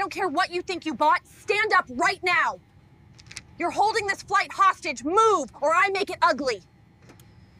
don't care what you think you bought. Stand up right now. You're holding this flight hostage. Move, or I make it ugly.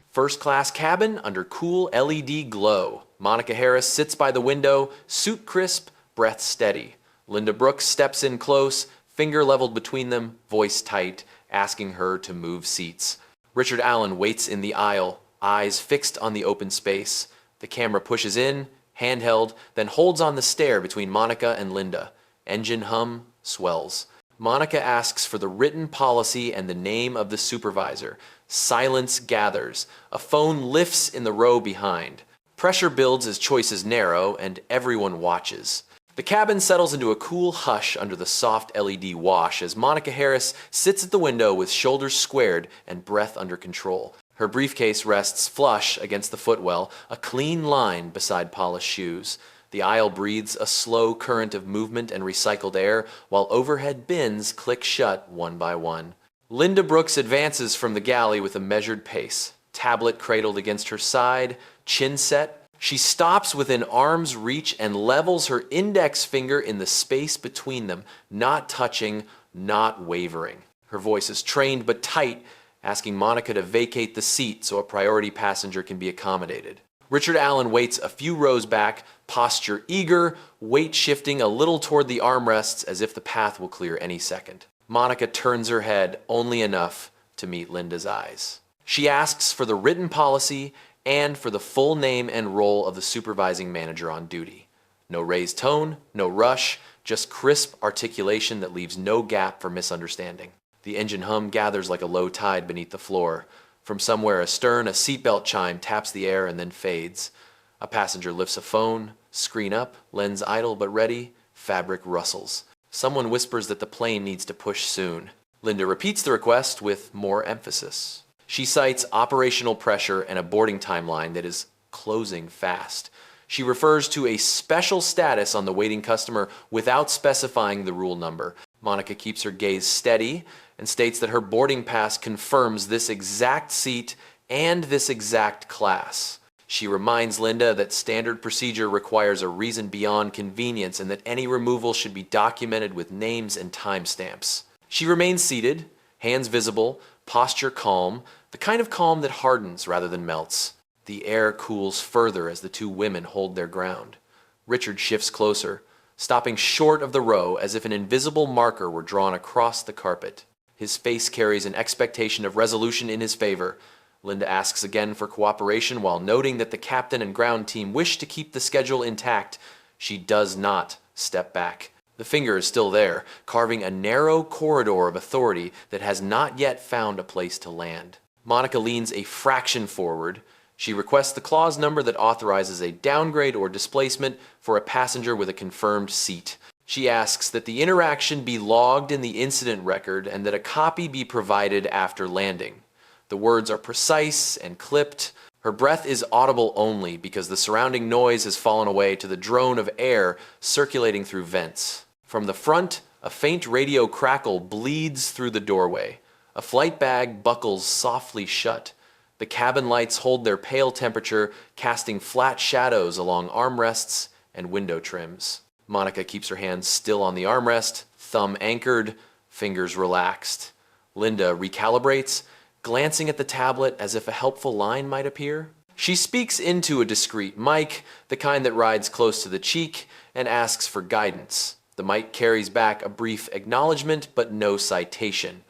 First class cabin under cool LED glow. Monica Harris sits by the window, suit crisp, breath steady. Linda Brooks steps in close, finger leveled between them, voice tight, asking her to move seats. Richard Allen waits in the aisle, eyes fixed on the open space. The camera pushes in, handheld, then holds on the stair between Monica and Linda. Engine hum swells. Monica asks for the written policy and the name of the supervisor. Silence gathers. A phone lifts in the row behind. Pressure builds as choices narrow, and everyone watches. The cabin settles into a cool hush under the soft LED wash as Monica Harris sits at the window with shoulders squared and breath under control. Her briefcase rests flush against the footwell, a clean line beside polished shoes. The aisle breathes a slow current of movement and recycled air, while overhead bins click shut one by one. Linda Brooks advances from the galley with a measured pace, tablet cradled against her side, chin set. She stops within arm's reach and levels her index finger in the space between them, not touching, not wavering. Her voice is trained but tight, asking Monica to vacate the seat so a priority passenger can be accommodated. Richard Allen waits a few rows back, posture eager, weight shifting a little toward the armrests as if the path will clear any second. Monica turns her head only enough to meet Linda's eyes. She asks for the written policy and for the full name and role of the supervising manager on duty. No raised tone, no rush, just crisp articulation that leaves no gap for misunderstanding. The engine hum gathers like a low tide beneath the floor. From somewhere astern, a seatbelt chime taps the air and then fades. A passenger lifts a phone, screen up, lens idle but ready, fabric rustles. Someone whispers that the plane needs to push soon. Linda repeats the request with more emphasis. She cites operational pressure and a boarding timeline that is closing fast. She refers to a special status on the waiting customer without specifying the rule number. Monica keeps her gaze steady and states that her boarding pass confirms this exact seat and this exact class. She reminds Linda that standard procedure requires a reason beyond convenience and that any removal should be documented with names and timestamps. She remains seated, hands visible, posture calm, the kind of calm that hardens rather than melts. The air cools further as the two women hold their ground. Richard shifts closer, stopping short of the row as if an invisible marker were drawn across the carpet. His face carries an expectation of resolution in his favor. Linda asks again for cooperation while noting that the captain and ground team wish to keep the schedule intact. She does not step back. The finger is still there, carving a narrow corridor of authority that has not yet found a place to land. Monica leans a fraction forward. She requests the clause number that authorizes a downgrade or displacement for a passenger with a confirmed seat. She asks that the interaction be logged in the incident record and that a copy be provided after landing. The words are precise and clipped. Her breath is audible only because the surrounding noise has fallen away to the drone of air circulating through vents. From the front, a faint radio crackle bleeds through the doorway. A flight bag buckles softly shut. The cabin lights hold their pale temperature, casting flat shadows along armrests and window trims. Monica keeps her hands still on the armrest, thumb anchored, fingers relaxed. Linda recalibrates, glancing at the tablet as if a helpful line might appear. She speaks into a discreet mic, the kind that rides close to the cheek, and asks for guidance. The mic carries back a brief acknowledgement, but no citation.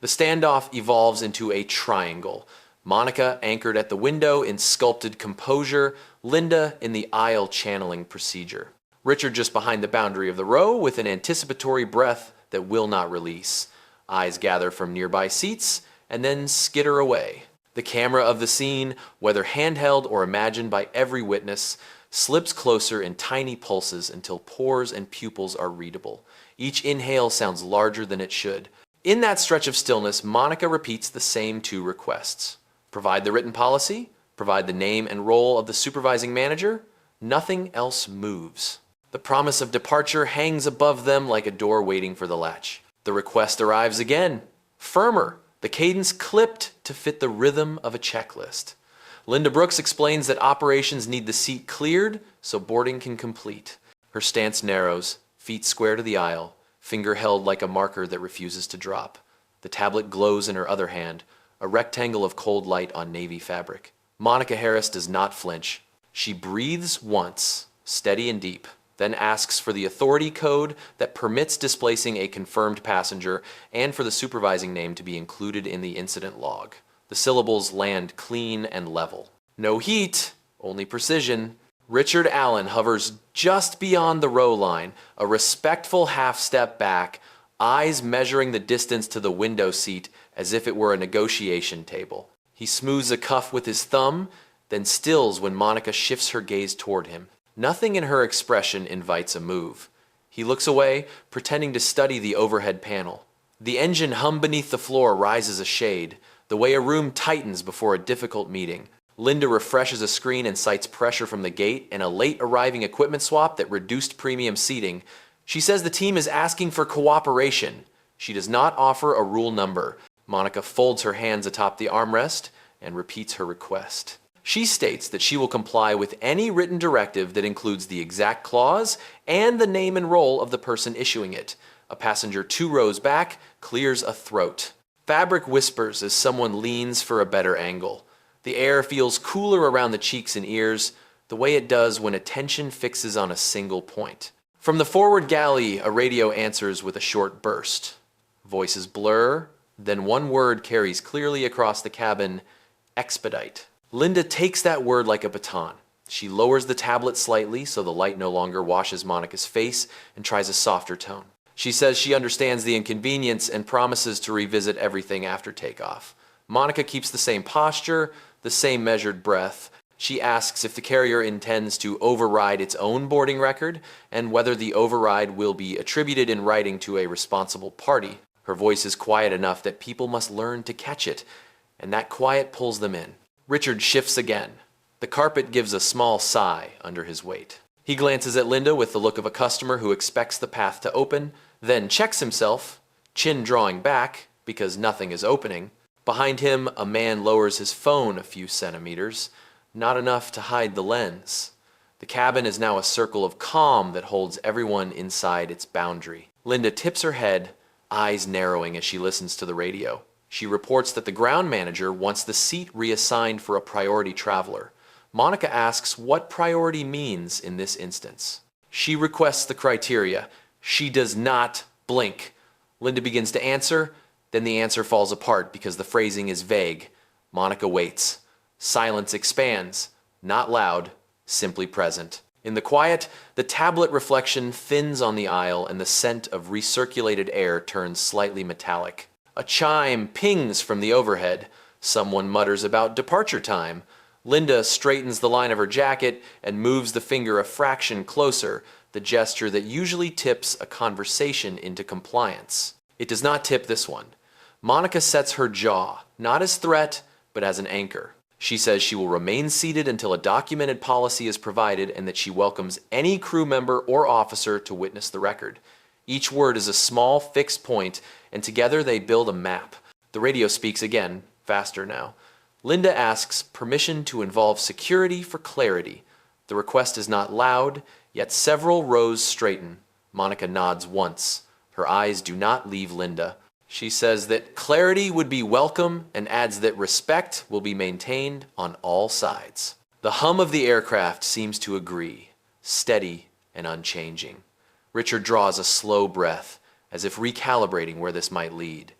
The standoff evolves into a triangle. Monica anchored at the window in sculpted composure, Linda in the aisle channeling procedure. Richard just behind the boundary of the row with an anticipatory breath that will not release. Eyes gather from nearby seats and then skitter away. The camera of the scene, whether handheld or imagined by every witness, slips closer in tiny pulses until pores and pupils are readable. Each inhale sounds larger than it should. In that stretch of stillness, Monica repeats the same two requests. Provide the written policy, provide the name and role of the supervising manager. Nothing else moves. The promise of departure hangs above them like a door waiting for the latch. The request arrives again, firmer, the cadence clipped to fit the rhythm of a checklist. Linda Brooks explains that operations need the seat cleared so boarding can complete. Her stance narrows, feet square to the aisle, finger held like a marker that refuses to drop. The tablet glows in her other hand, a rectangle of cold light on navy fabric. Monica Harris does not flinch. She breathes once, steady and deep, then asks for the authority code that permits displacing a confirmed passenger and for the supervising name to be included in the incident log. The syllables land clean and level. No heat, only precision. Richard Allen hovers just beyond the row line, a respectful half step back, eyes measuring the distance to the window seat as if it were a negotiation table. He smooths a cuff with his thumb, then stills when Monica shifts her gaze toward him. Nothing in her expression invites a move. He looks away, pretending to study the overhead panel. The engine hum beneath the floor rises a shade, the way a room tightens before a difficult meeting. Linda refreshes a screen and cites pressure from the gate and a late arriving equipment swap that reduced premium seating. She says the team is asking for cooperation. She does not offer a rule number. Monica folds her hands atop the armrest and repeats her request. She states that she will comply with any written directive that includes the exact clause and the name and role of the person issuing it. A passenger 2 rows back clears a throat. Fabric whispers as someone leans for a better angle. The air feels cooler around the cheeks and ears, the way it does when attention fixes on a single point. From the forward galley, a radio answers with a short burst. Voices blur, then one word carries clearly across the cabin: expedite. Linda takes that word like a baton. She lowers the tablet slightly so the light no longer washes Monica's face and tries a softer tone. She says she understands the inconvenience and promises to revisit everything after takeoff. Monica keeps the same posture, the same measured breath. She asks if the carrier intends to override its own boarding record and whether the override will be attributed in writing to a responsible party. Her voice is quiet enough that people must learn to catch it, and that quiet pulls them in. Richard shifts again. The carpet gives a small sigh under his weight. He glances at Linda with the look of a customer who expects the path to open, then checks himself, chin drawing back because nothing is opening. Behind him, a man lowers his phone a few centimeters, not enough to hide the lens. The cabin is now a circle of calm that holds everyone inside its boundary. Linda tips her head, eyes narrowing as she listens to the radio. She reports that the ground manager wants the seat reassigned for a priority traveler. Monica asks what priority means in this instance. She requests the criteria. She does not blink. Linda begins to answer, then the answer falls apart because the phrasing is vague. Monica waits. Silence expands, not loud, simply present. In the quiet, the tablet reflection thins on the aisle and the scent of recirculated air turns slightly metallic. A chime pings from the overhead. Someone mutters about departure time. Linda straightens the line of her jacket and moves the finger a fraction closer, the gesture that usually tips a conversation into compliance. It does not tip this one. Monica sets her jaw, not as threat, but as an anchor. She says she will remain seated until a documented policy is provided and that she welcomes any crew member or officer to witness the record. Each word is a small, fixed point, and together they build a map. The radio speaks again, faster now. Linda asks permission to involve security for clarity. The request is not loud, yet several rows straighten. Monica nods once. Her eyes do not leave Linda. She says that clarity would be welcome and adds that respect will be maintained on all sides. The hum of the aircraft seems to agree, steady and unchanging. Richard draws a slow breath, as if recalibrating where this might lead.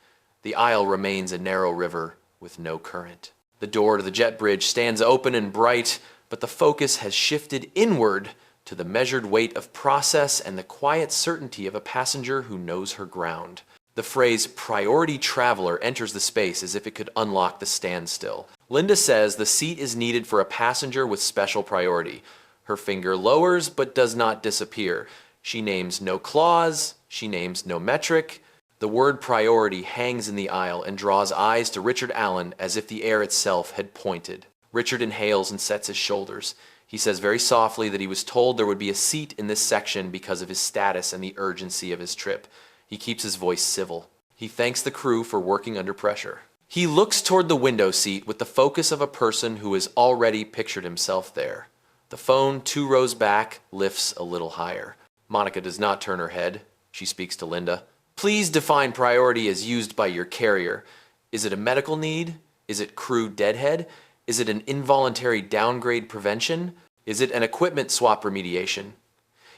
The aisle remains a narrow river with no current. The door to the jet bridge stands open and bright, but the focus has shifted inward to the measured weight of process and the quiet certainty of a passenger who knows her ground. The phrase priority traveler enters the space as if it could unlock the standstill. Linda says the seat is needed for a passenger with special priority. Her finger lowers but does not disappear. She names no clause, she names no metric. The word priority hangs in the aisle and draws eyes to Richard Allen as if the air itself had pointed. Richard inhales and sets his shoulders. He says very softly that he was told there would be a seat in this section because of his status and the urgency of his trip. He keeps his voice civil. He thanks the crew for working under pressure. He looks toward the window seat with the focus of a person who has already pictured himself there. The phone 2 rows back lifts a little higher. Monica does not turn her head. She speaks to Linda. Please define priority as used by your carrier. Is it a medical need? Is it crew deadhead? Is it an involuntary downgrade prevention? Is it an equipment swap remediation?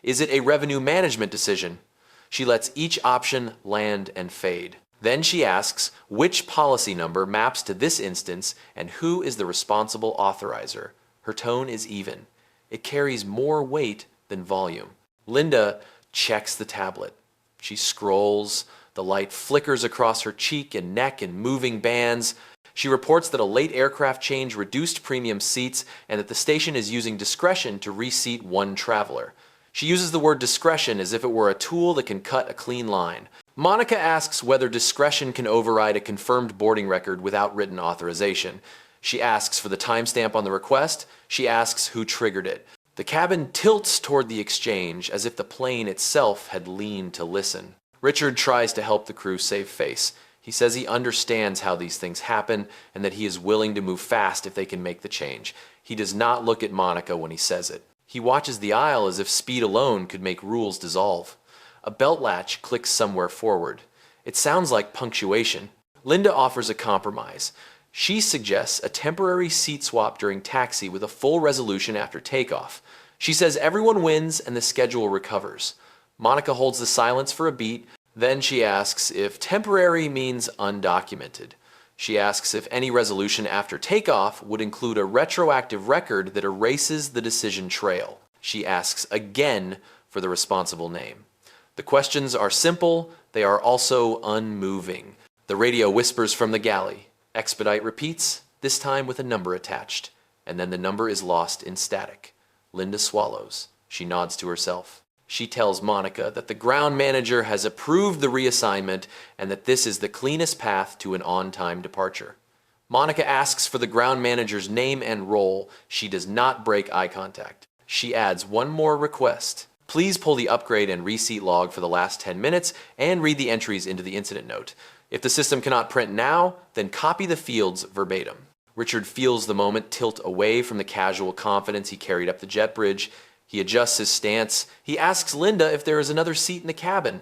Is it a revenue management decision? She lets each option land and fade. Then she asks which policy number maps to this instance and who is the responsible authorizer. Her tone is even. It carries more weight than volume. Linda checks the tablet. She scrolls. The light flickers across her cheek and neck in moving bands. She reports that a late aircraft change reduced premium seats and that the station is using discretion to reseat one traveler. She uses the word discretion as if it were a tool that can cut a clean line. Monica asks whether discretion can override a confirmed boarding record without written authorization. She asks for the timestamp on the request. She asks who triggered it. The cabin tilts toward the exchange as if the plane itself had leaned to listen. Richard tries to help the crew save face. He says he understands how these things happen and that he is willing to move fast if they can make the change. He does not look at Monica when he says it. He watches the aisle as if speed alone could make rules dissolve. A belt latch clicks somewhere forward. It sounds like punctuation. Linda offers a compromise. She suggests a temporary seat swap during taxi with a full resolution after takeoff. She says everyone wins and the schedule recovers. Monica holds the silence for a beat. Then she asks if temporary means undocumented. She asks if any resolution after takeoff would include a retroactive record that erases the decision trail. She asks again for the responsible name. The questions are simple, they are also unmoving. The radio whispers from the galley. Expedite repeats, this time with a number attached, and then the number is lost in static. Linda swallows. She nods to herself. She tells Monica that the ground manager has approved the reassignment and that this is the cleanest path to an on-time departure. Monica asks for the ground manager's name and role. She does not break eye contact. She adds one more request. Please pull the upgrade and reseat log for the last 10 minutes and read the entries into the incident note. If the system cannot print now, then copy the fields verbatim. Richard feels the moment tilt away from the casual confidence he carried up the jet bridge. He adjusts his stance. He asks Linda if there is another seat in the cabin.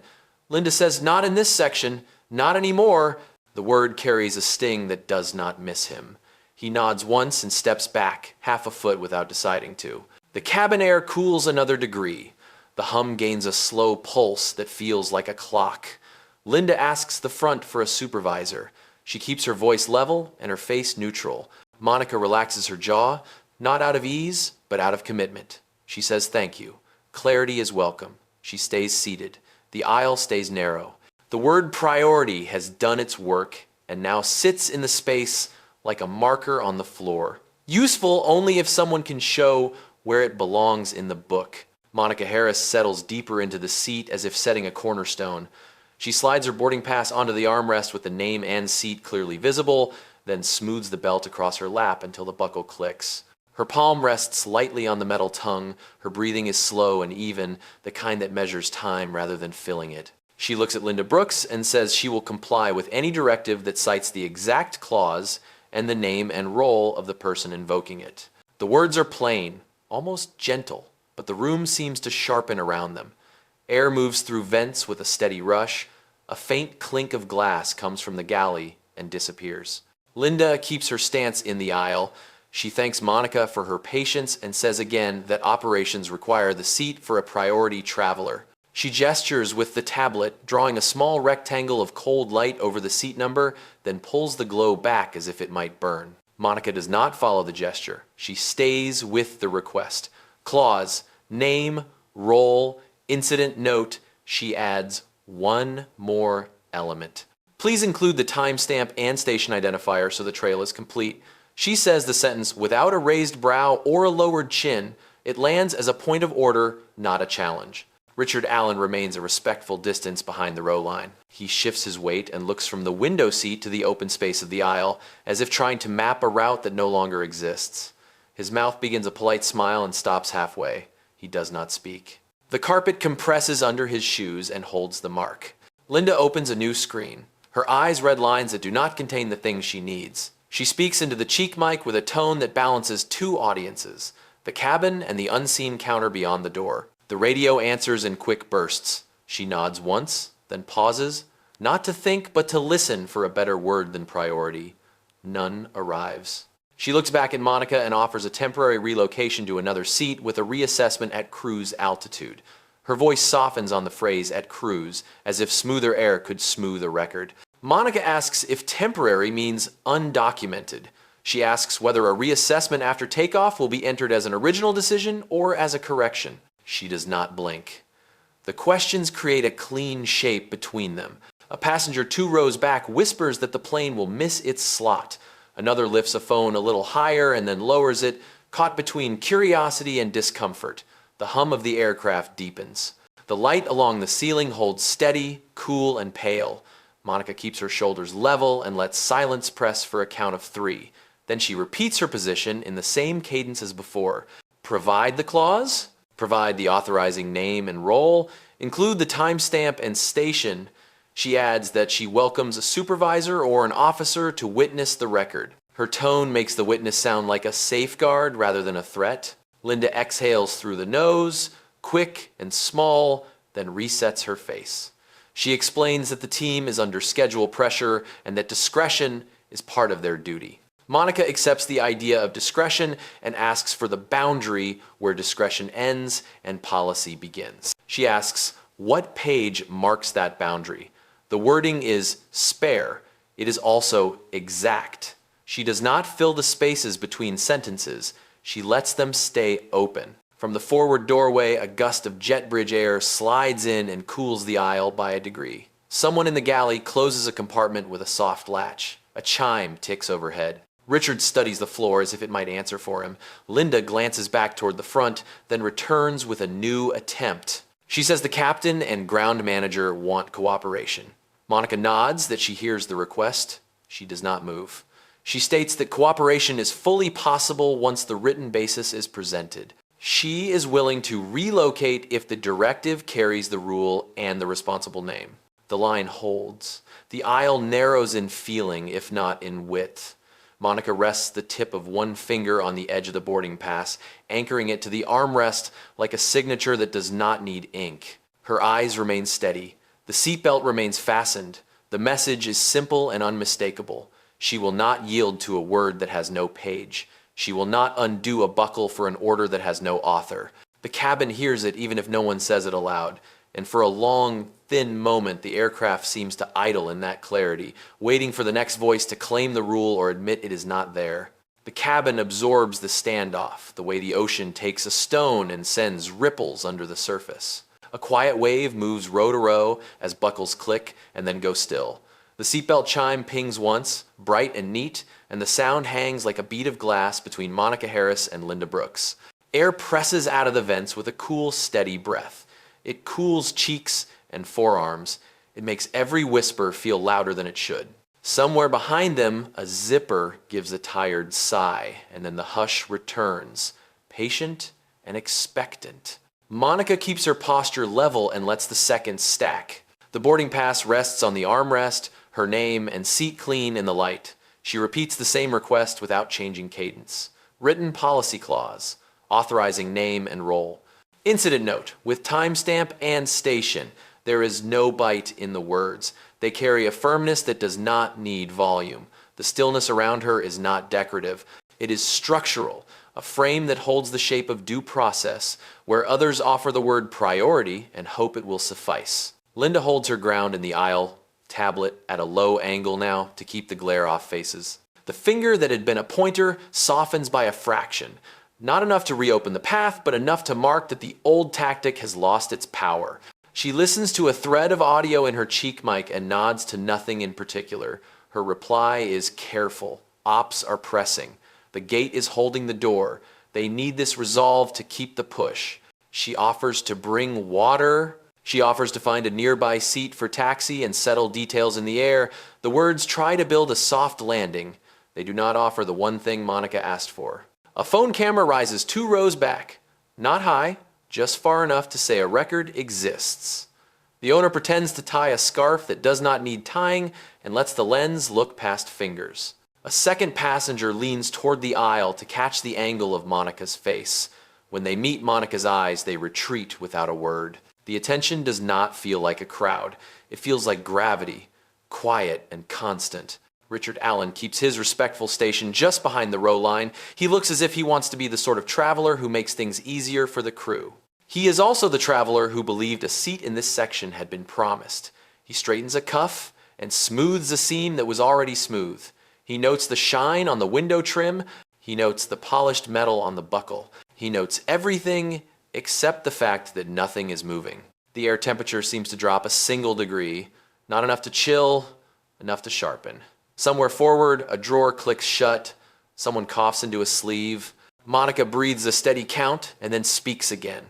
Linda says, not in this section, not anymore. The word carries a sting that does not miss him. He nods once and steps back, half a foot without deciding to. The cabin air cools another degree. The hum gains a slow pulse that feels like a clock. Linda asks the front for a supervisor. She keeps her voice level and her face neutral. Monica relaxes her jaw, not out of ease, but out of commitment. She says thank you. Clarity is welcome. She stays seated. The aisle stays narrow. The word priority has done its work and now sits in the space like a marker on the floor. Useful only if someone can show where it belongs in the book. Monica Harris settles deeper into the seat as if setting a cornerstone. She slides her boarding pass onto the armrest with the name and seat clearly visible, then smooths the belt across her lap until the buckle clicks. Her palm rests lightly on the metal tongue. Her breathing is slow and even, the kind that measures time rather than filling it. She looks at Linda Brooks and says she will comply with any directive that cites the exact clause and the name and role of the person invoking it. The words are plain, almost gentle, but the room seems to sharpen around them. Air moves through vents with a steady rush. A faint clink of glass comes from the galley and disappears. Linda keeps her stance in the aisle. She thanks Monica for her patience and says again that operations require the seat for a priority traveler. She gestures with the tablet, drawing a small rectangle of cold light over the seat number, then pulls the glow back as if it might burn. Monica does not follow the gesture. She stays with the request. Clause, name, role, incident note. She adds one more element. Please include the timestamp and station identifier so the trail is complete. She says the sentence without a raised brow or a lowered chin. It lands as a point of order, not a challenge. Richard Allen remains a respectful distance behind the row line. He shifts his weight and looks from the window seat to the open space of the aisle, as if trying to map a route that no longer exists. His mouth begins a polite smile and stops halfway. He does not speak. The carpet compresses under his shoes and holds the mark. Linda opens a new screen. Her eyes read lines that do not contain the things she needs. She speaks into the cheek mic with a tone that balances two audiences, the cabin and the unseen counter beyond the door. The radio answers in quick bursts. She nods once, then pauses, not to think, but to listen for a better word than priority. None arrives. She looks back at Monica and offers a temporary relocation to another seat with a reassessment at cruise altitude. Her voice softens on the phrase "at cruise," as if smoother air could smooth a record. Monica asks if temporary means undocumented. She asks whether a reassessment after takeoff will be entered as an original decision or as a correction. She does not blink. The questions create a clean shape between them. A passenger 2 rows back whispers that the plane will miss its slot. Another lifts a phone a little higher and then lowers it, caught between curiosity and discomfort. The hum of the aircraft deepens. The light along the ceiling holds steady, cool, and pale. Monica keeps her shoulders level and lets silence press for a count of 3. Then she repeats her position in the same cadence as before. Provide the clause, provide the authorizing name and role, include the timestamp and station. She adds that she welcomes a supervisor or an officer to witness the record. Her tone makes the witness sound like a safeguard rather than a threat. Linda exhales through the nose, quick and small, then resets her face. She explains that the team is under schedule pressure and that discretion is part of their duty. Monica accepts the idea of discretion and asks for the boundary where discretion ends and policy begins. She asks, what page marks that boundary? The wording is spare. It is also exact. She does not fill the spaces between sentences. She lets them stay open. From the forward doorway, a gust of jet bridge air slides in and cools the aisle by a degree. Someone in the galley closes a compartment with a soft latch. A chime ticks overhead. Richard studies the floor as if it might answer for him. Linda glances back toward the front, then returns with a new attempt. She says the captain and ground manager want cooperation. Monica nods that she hears the request. She does not move. She states that cooperation is fully possible once the written basis is presented. She is willing to relocate if the directive carries the rule and the responsible name. The line holds. The aisle narrows in feeling, if not in width. Monica rests the tip of one finger on the edge of the boarding pass, anchoring it to the armrest like a signature that does not need ink. Her eyes remain steady. The seatbelt remains fastened. The message is simple and unmistakable. She will not yield to a word that has no page. She will not undo a buckle for an order that has no author. The cabin hears it even if no one says it aloud. And for a long, thin moment, the aircraft seems to idle in that clarity, waiting for the next voice to claim the rule or admit it is not there. The cabin absorbs the standoff, the way the ocean takes a stone and sends ripples under the surface. A quiet wave moves row to row as buckles click and then go still. The seatbelt chime pings once, bright and neat, and the sound hangs like a bead of glass between Monica Harris and Linda Brooks. Air presses out of the vents with a cool, steady breath. It cools cheeks and forearms. It makes every whisper feel louder than it should. Somewhere behind them, a zipper gives a tired sigh, and then the hush returns, patient and expectant. Monica keeps her posture level and lets the seconds stack. The boarding pass rests on the armrest, her name and seat clean in the light. She repeats the same request without changing cadence. Written policy clause, authorizing name and role. Incident note, with timestamp and station, there is no bite in the words. They carry a firmness that does not need volume. The stillness around her is not decorative. It is structural, a frame that holds the shape of due process, where others offer the word priority and hope it will suffice. Linda holds her ground in the aisle, tablet at a low angle now to keep the glare off faces. The finger that had been a pointer softens by a fraction. Not enough to reopen the path, but enough to mark that the old tactic has lost its power. She listens to a thread of audio in her cheek mic and nods to nothing in particular. Her reply is careful. Ops are pressing. The gate is holding the door. They need this resolve to keep the push. She offers to bring water. She offers to find a nearby seat for taxi and settle details in the air. The words try to build a soft landing. They do not offer the one thing Monica asked for. A phone camera rises 2 rows back. Not high, just far enough to say a record exists. The owner pretends to tie a scarf that does not need tying and lets the lens look past fingers. A second passenger leans toward the aisle to catch the angle of Monica's face. When they meet Monica's eyes, they retreat without a word. The attention does not feel like a crowd. It feels like gravity, quiet and constant. Richard Allen keeps his respectful station just behind the row line. He looks as if he wants to be the sort of traveler who makes things easier for the crew. He is also the traveler who believed a seat in this section had been promised. He straightens a cuff and smooths a seam that was already smooth. He notes the shine on the window trim. He notes the polished metal on the buckle. He notes everything except the fact that nothing is moving. The air temperature seems to drop a single degree, not enough to chill, enough to sharpen. Somewhere forward, a drawer clicks shut. Someone coughs into a sleeve. Monica breathes a steady count and then speaks again.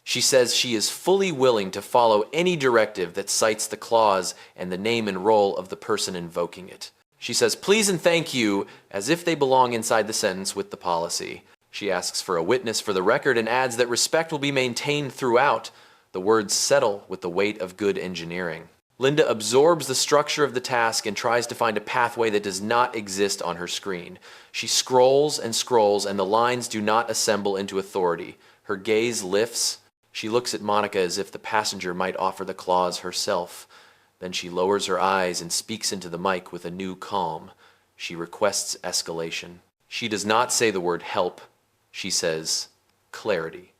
She says she is fully willing to follow any directive that cites the clause and the name and role of the person invoking it. She says please and thank you as if they belong inside the sentence with the policy. She asks for a witness for the record and adds that respect will be maintained throughout. The words settle with the weight of good engineering. Linda absorbs the structure of the task and tries to find a pathway that does not exist on her screen. She scrolls and scrolls, and the lines do not assemble into authority. Her gaze lifts. She looks at Monica as if the passenger might offer the clause herself. Then she lowers her eyes and speaks into the mic with a new calm. She requests escalation. She does not say the word help. She says clarity.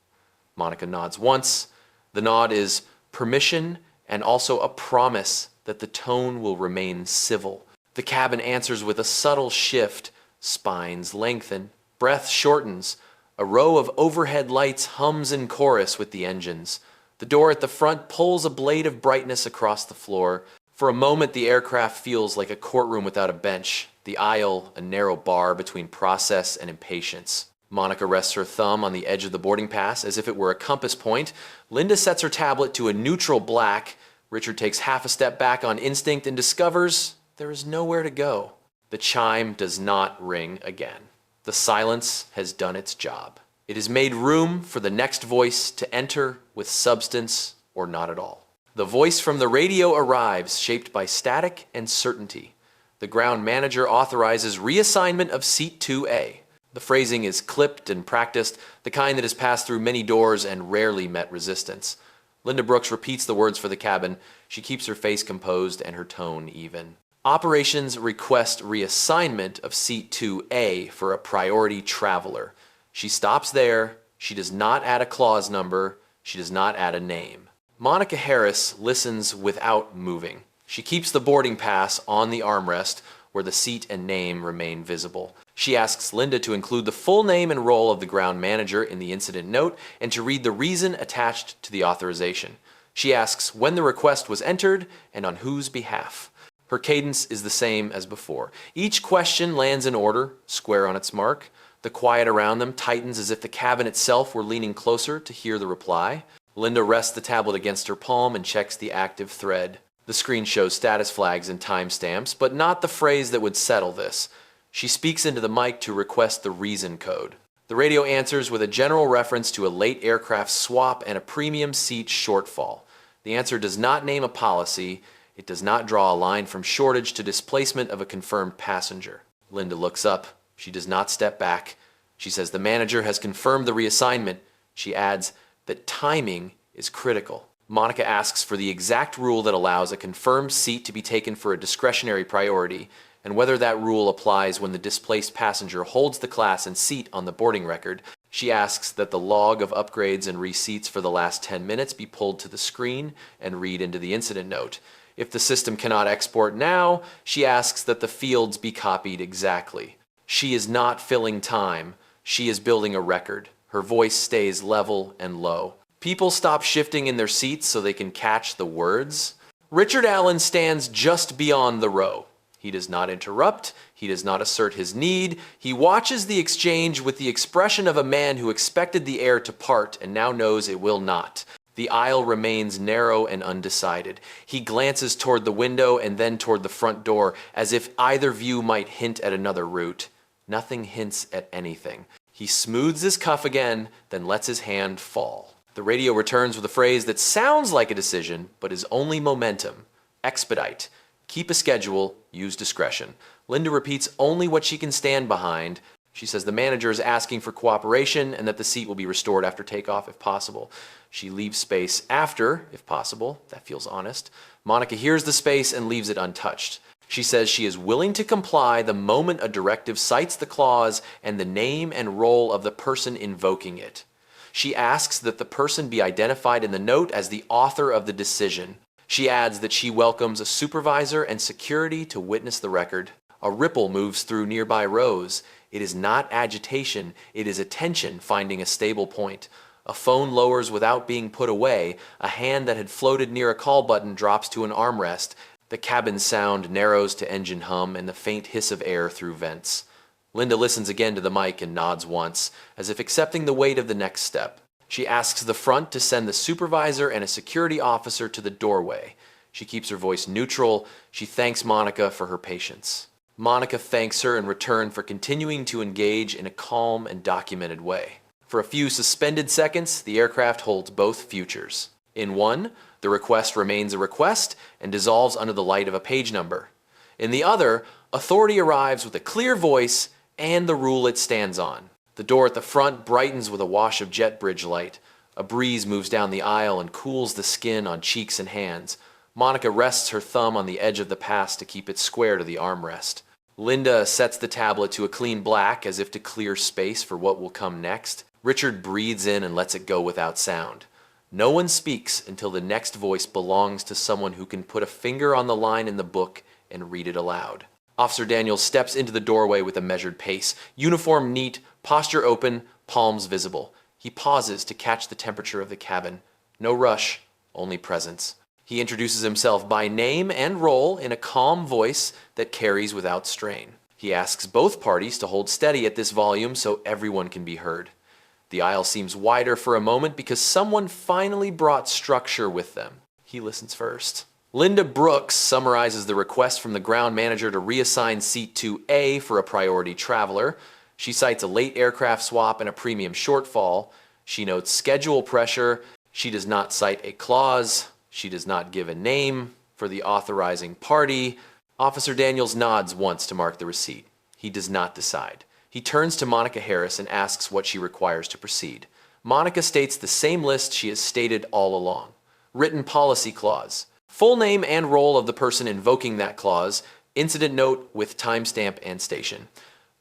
Monica nods once. The nod is permission and also a promise that the tone will remain civil. The cabin answers with a subtle shift. Spines lengthen, breath shortens. A row of overhead lights hums in chorus with the engines. The door at the front pulls a blade of brightness across the floor. For a moment, the aircraft feels like a courtroom without a bench. The aisle, a narrow bar between process and impatience. Monica rests her thumb on the edge of the boarding pass as if it were a compass point. Linda sets her tablet to a neutral black. Richard takes half a step back on instinct and discovers there is nowhere to go. The chime does not ring again. The silence has done its job. It has made room for the next voice to enter with substance or not at all. The voice from the radio arrives, shaped by static and certainty. The ground manager authorizes reassignment of Seat 2A. The phrasing is clipped and practiced, the kind that has passed through many doors and rarely met resistance. Linda Brooks repeats the words for the cabin. She keeps her face composed and her tone even. Operations request reassignment of Seat 2A for a priority traveler. She stops there. She does not add a clause number. She does not add a name. Monica Harris listens without moving. She keeps the boarding pass on the armrest where the seat and name remain visible. She asks Linda to include the full name and role of the ground manager in the incident note and to read the reason attached to the authorization. She asks when the request was entered and on whose behalf. Her cadence is the same as before. Each question lands in order, square on its mark. The quiet around them tightens as if the cabin itself were leaning closer to hear the reply. Linda rests the tablet against her palm and checks the active thread. The screen shows status flags and timestamps, but not the phrase that would settle this. She speaks into the mic to request the reason code. The radio answers with a general reference to a late aircraft swap and a premium seat shortfall. The answer does not name a policy. It does not draw a line from shortage to displacement of a confirmed passenger. Linda looks up. She does not step back. She says the manager has confirmed the reassignment. She adds that timing is critical. Monica asks for the exact rule that allows a confirmed seat to be taken for a discretionary priority, and whether that rule applies when the displaced passenger holds the class and seat on the boarding record. She asks that the log of upgrades and reseats for the last 10 minutes be pulled to the screen and read into the incident note. If the system cannot export now, she asks that the fields be copied exactly. She is not filling time. She is building a record. Her voice stays level and low. People stop shifting in their seats so they can catch the words. Richard Allen stands just beyond the row. He does not interrupt. He does not assert his need. He watches the exchange with the expression of a man who expected the air to part and now knows it will not. The aisle remains narrow and undecided. He glances toward the window and then toward the front door, as if either view might hint at another route. Nothing hints at anything. He smooths his cuff again, then lets his hand fall. The radio returns with a phrase that sounds like a decision, but is only momentum. Expedite. Keep a schedule. Use discretion. Linda repeats only what she can stand behind. She says the manager is asking for cooperation and that the seat will be restored after takeoff if possible. She leaves space after, if possible. That feels honest. Monica hears the space and leaves it untouched. She says she is willing to comply the moment a directive cites the clause and the name and role of the person invoking it. She asks that the person be identified in the note as the author of the decision. She adds that she welcomes a supervisor and security to witness the record. A ripple moves through nearby rows. It is not agitation, it is attention finding a stable point. A phone lowers without being put away. A hand that had floated near a call button drops to an armrest. The cabin sound narrows to engine hum and the faint hiss of air through vents. Linda listens again to the mic and nods once, as if accepting the weight of the next step. She asks the front to send the supervisor and a security officer to the doorway. She keeps her voice neutral. She thanks Monica for her patience. Monica thanks her in return for continuing to engage in a calm and documented way. For a few suspended seconds, the aircraft holds both futures. In one, the request remains a request and dissolves under the light of a page number. In the other, authority arrives with a clear voice and the rule it stands on. The door at the front brightens with a wash of jet bridge light. A breeze moves down the aisle and cools the skin on cheeks and hands. Monica rests her thumb on the edge of the pass to keep it square to the armrest. Linda sets the tablet to a clean black as if to clear space for what will come next. Richard breathes in and lets it go without sound. No one speaks until the next voice belongs to someone who can put a finger on the line in the book and read it aloud. Officer Daniels steps into the doorway with a measured pace. Uniform neat, posture open, palms visible. He pauses to catch the temperature of the cabin. No rush, only presence. He introduces himself by name and role in a calm voice that carries without strain. He asks both parties to hold steady at this volume so everyone can be heard. The aisle seems wider for a moment because someone finally brought structure with them. He listens first. Linda Brooks summarizes the request from the ground manager to reassign seat 2A for a priority traveler. She cites a late aircraft swap and a premium shortfall. She notes schedule pressure. She does not cite a clause. She does not give a name for the authorizing party. Officer Daniels nods once to mark the receipt. He does not decide. He turns to Monica Harris and asks what she requires to proceed. Monica states the same list she has stated all along. Written policy clause. Full name and role of the person invoking that clause. Incident note with timestamp and station.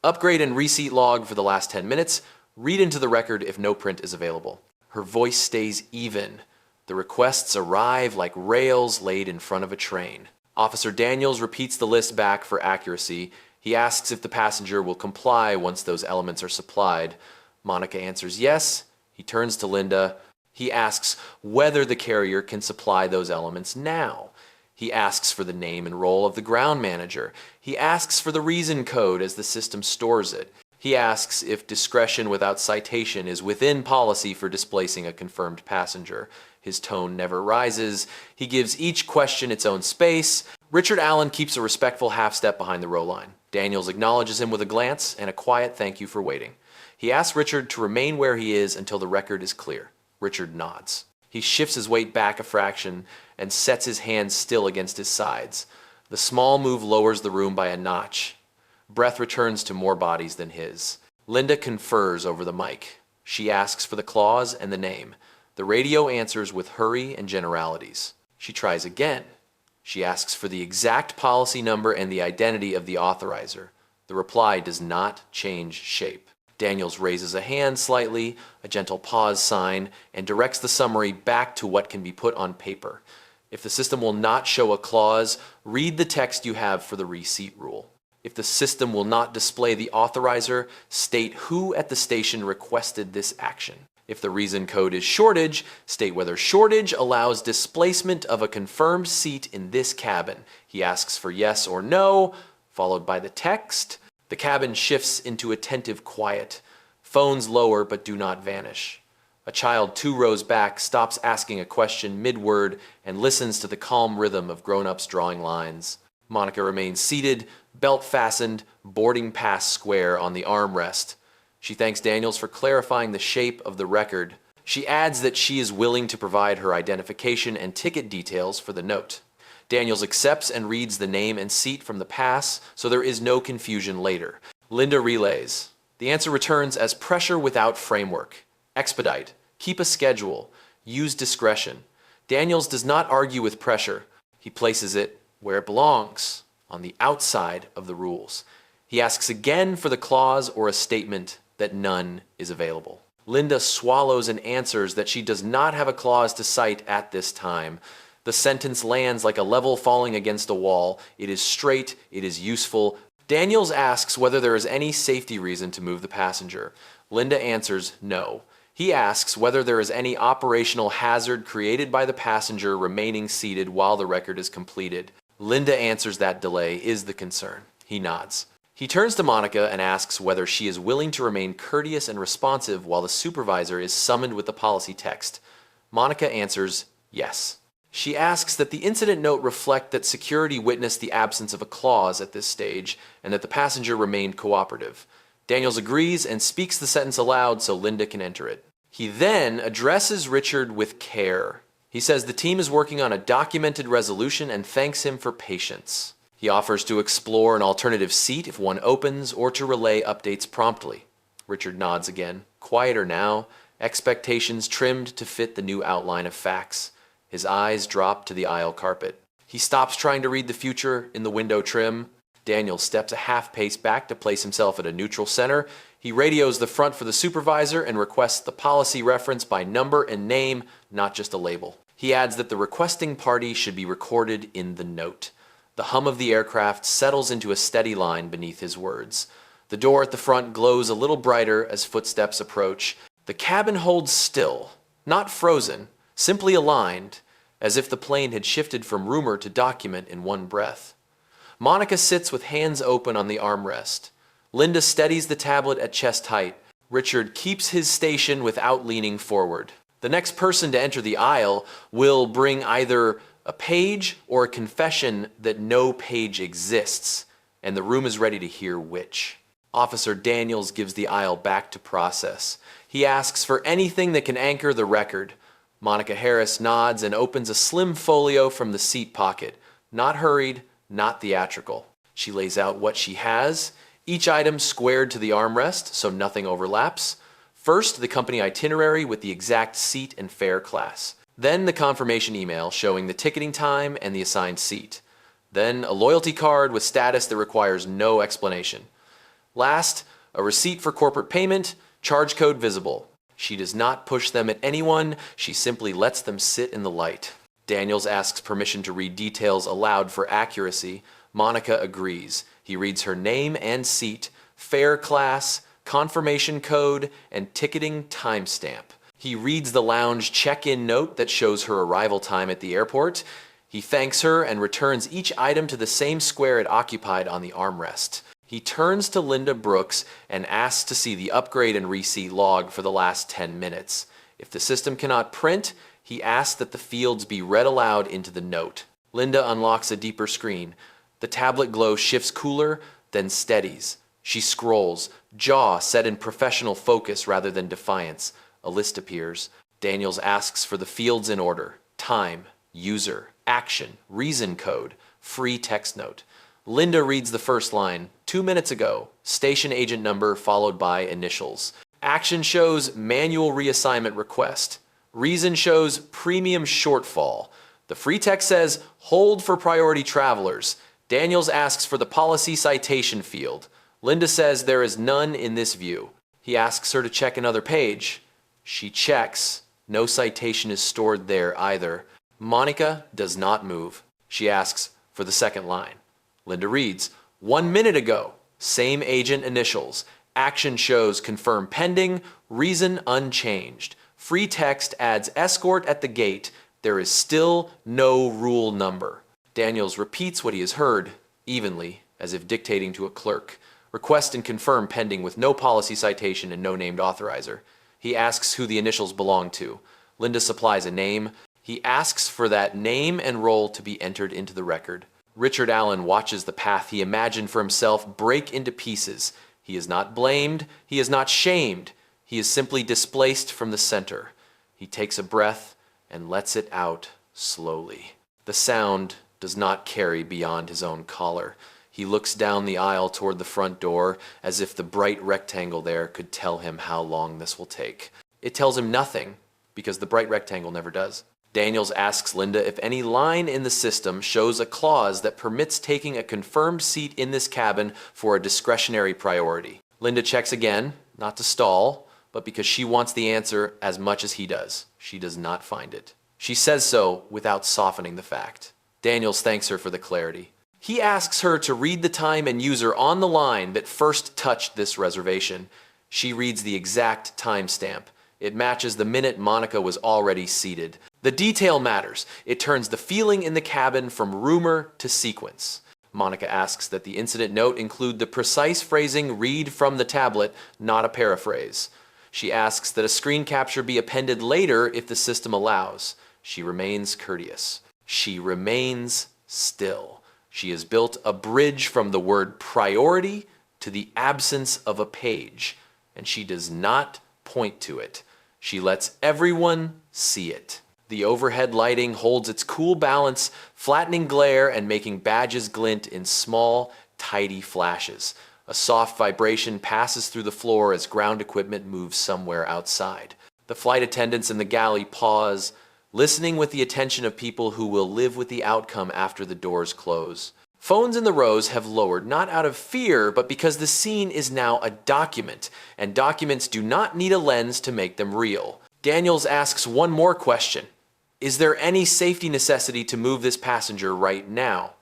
Upgrade and reseat log for the last 10 minutes. Read into the record if no print is available. Her voice stays even. The requests arrive like rails laid in front of a train. Officer Daniels repeats the list back for accuracy. He asks if the passenger will comply once those elements are supplied. Monica answers yes. He turns to Linda. He asks whether the carrier can supply those elements now. He asks for the name and role of the ground manager. He asks for the reason code as the system stores it. He asks if discretion without citation is within policy for displacing a confirmed passenger. His tone never rises. He gives each question its own space. Richard Allen keeps a respectful half step behind the row line. Daniels acknowledges him with a glance and a quiet thank you for waiting. He asks Richard to remain where he is until the record is clear. Richard nods. He shifts his weight back a fraction and sets his hands still against his sides. The small move lowers the room by a notch. Breath returns to more bodies than his. Linda confers over the mic. She asks for the clause and the name. The radio answers with hurry and generalities. She tries again. She asks for the exact policy number and the identity of the authorizer. The reply does not change shape. Daniels raises a hand slightly, a gentle pause sign, and directs the summary back to what can be put on paper. If the system will not show a clause, read the text you have for the reseat rule. If the system will not display the authorizer, state who at the station requested this action. If the reason code is shortage, state whether shortage allows displacement of a confirmed seat in this cabin. He asks for yes or no, followed by the text. The cabin shifts into attentive quiet. Phones lower but do not vanish. A child 2 rows back stops asking a question mid-word and listens to the calm rhythm of grown-ups drawing lines. Monica remains seated, belt fastened, boarding pass square on the armrest. She thanks Daniels for clarifying the shape of the record. She adds that she is willing to provide her identification and ticket details for the note. Daniels accepts and reads the name and seat from the pass, so there is no confusion later. Linda relays. The answer returns as pressure without framework. Expedite. Keep a schedule. Use discretion. Daniels does not argue with pressure. He places it where it belongs, on the outside of the rules. He asks again for the clause or a statement that none is available. Linda swallows and answers that she does not have a clause to cite at this time. The sentence lands like a level falling against a wall. It is straight, it is useful. Daniels asks whether there is any safety reason to move the passenger. Linda answers no. He asks whether there is any operational hazard created by the passenger remaining seated while the record is completed. Linda answers that delay is the concern. He nods. He turns to Monica and asks whether she is willing to remain courteous and responsive while the supervisor is summoned with the policy text. Monica answers yes. She asks that the incident note reflect that security witnessed the absence of a clause at this stage and that the passenger remained cooperative. Daniels agrees and speaks the sentence aloud so Linda can enter it. He then addresses Richard with care. He says the team is working on a documented resolution and thanks him for patience. He offers to explore an alternative seat if one opens or to relay updates promptly. Richard nods again. Quieter now, expectations trimmed to fit the new outline of facts. His eyes drop to the aisle carpet. He stops trying to read the future in the window trim. Daniel steps a half pace back to place himself at a neutral center. He radios the front for the supervisor and requests the policy reference by number and name, not just a label. He adds that the requesting party should be recorded in the note. The hum of the aircraft settles into a steady line beneath his words. The door at the front glows a little brighter as footsteps approach. The cabin holds still, not frozen, simply aligned, as if the plane had shifted from rumor to document in one breath. Monica sits with hands open on the armrest. Linda steadies the tablet at chest height. Richard keeps his station without leaning forward. The next person to enter the aisle will bring either a page or a confession that no page exists, and the room is ready to hear which. Officer Daniels gives the aisle back to process. He asks for anything that can anchor the record. Monica Harris nods and opens a slim folio from the seat pocket. Not hurried, not theatrical. She lays out what she has, each item squared to the armrest so nothing overlaps. First, the company itinerary with the exact seat and fare class. Then the confirmation email showing the ticketing time and the assigned seat. Then a loyalty card with status that requires no explanation. Last, a receipt for corporate payment, charge code visible. She does not push them at anyone, she simply lets them sit in the light. Daniels asks permission to read details aloud for accuracy. Monica agrees. He reads her name and seat, fare class, confirmation code, and ticketing timestamp. He reads the lounge check-in note that shows her arrival time at the airport. He thanks her and returns each item to the same square it occupied on the armrest. He turns to Linda Brooks and asks to see the upgrade and reseat log for the last 10 minutes. If the system cannot print, he asks that the fields be read aloud into the note. Linda unlocks a deeper screen. The tablet glow shifts cooler, then steadies. She scrolls, jaw set in professional focus rather than defiance. A list appears. Daniels asks for the fields in order. Time, user, action, reason code, free text note. Linda reads the first line. 2 minutes ago, station agent number followed by initials. Action shows manual reassignment request. Reason shows premium shortfall. The free text says hold for priority travelers. Daniels asks for the policy citation field. Linda says there is none in this view. He asks her to check another page. She checks. No citation is stored there either. Monica does not move. She asks for the second line. Linda reads, 1 minute ago, same agent initials. Action shows confirm pending, reason unchanged. Free text adds escort at the gate. There is still no rule number. Daniels repeats what he has heard, evenly, as if dictating to a clerk. Request and confirm pending with no policy citation and no named authorizer. He asks who the initials belong to. Linda supplies a name. He asks for that name and role to be entered into the record. Richard Allen watches the path he imagined for himself break into pieces. He is not blamed. He is not shamed. He is simply displaced from the center. He takes a breath and lets it out slowly. The sound does not carry beyond his own collar. He looks down the aisle toward the front door, as if the bright rectangle there could tell him how long this will take. It tells him nothing, because the bright rectangle never does. Daniels asks Linda if any line in the system shows a clause that permits taking a confirmed seat in this cabin for a discretionary priority. Linda checks again, not to stall, but because she wants the answer as much as he does. She does not find it. She says so without softening the fact. Daniels thanks her for the clarity. He asks her to read the time and user on the line that first touched this reservation. She reads the exact timestamp. It matches the minute Monica was already seated. The detail matters. It turns the feeling in the cabin from rumor to sequence. Monica asks that the incident note include the precise phrasing read from the tablet, not a paraphrase. She asks that a screen capture be appended later if the system allows. She remains courteous. She remains still. She has built a bridge from the word priority to the absence of a page, and she does not point to it. She lets everyone see it. The overhead lighting holds its cool balance, flattening glare and making badges glint in small, tidy flashes. A soft vibration passes through the floor as ground equipment moves somewhere outside. The flight attendants in the galley pause, listening with the attention of people who will live with the outcome after the doors close. Phones in the rows have lowered, not out of fear, but because the scene is now a document, and documents do not need a lens to make them real. Daniels asks one more question. Is there any safety necessity to move this passenger right now?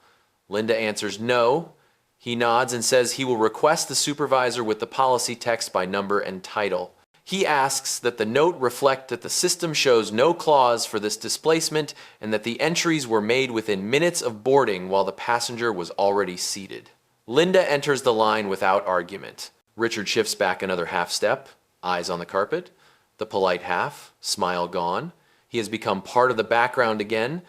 Linda answers no. He nods and says he will request the supervisor with the policy text by number and title. He asks that the note reflect that the system shows no clause for this displacement and that the entries were made within minutes of boarding while the passenger was already seated. Linda enters the line without argument. Richard shifts back another half step, eyes on the carpet. The polite half, smile gone. He has become part of the background again,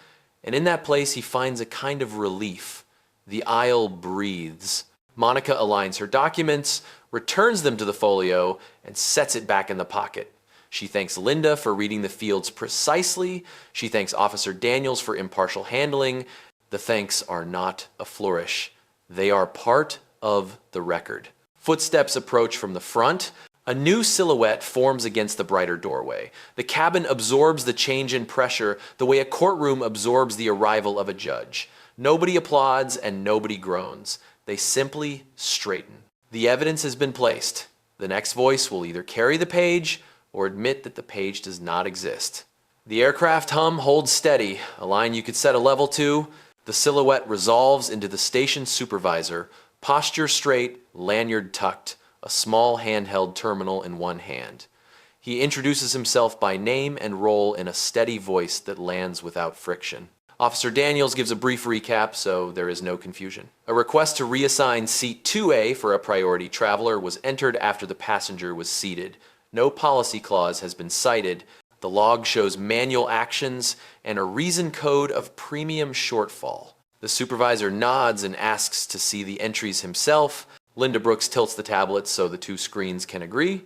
and in that place he finds a kind of relief. The aisle breathes. Monica aligns her documents, returns them to the folio, and sets it back in the pocket. She thanks Linda for reading the fields precisely. She thanks Officer Daniels for impartial handling. The thanks are not a flourish. They are part of the record. Footsteps approach from the front. A new silhouette forms against the brighter doorway. The cabin absorbs the change in pressure the way a courtroom absorbs the arrival of a judge. Nobody applauds and nobody groans. They simply straighten. The evidence has been placed. The next voice will either carry the page or admit that the page does not exist. The aircraft hum holds steady, a line you could set a level to. The silhouette resolves into the station supervisor, posture straight, lanyard tucked, a small handheld terminal in one hand. He introduces himself by name and role in a steady voice that lands without friction. Officer Daniels gives a brief recap, so there is no confusion. A request to reassign seat 2A for a priority traveler was entered after the passenger was seated. No policy clause has been cited. The log shows manual actions and a reason code of premium shortfall. The supervisor nods and asks to see the entries himself. Linda Brooks tilts the tablet so the two screens can agree.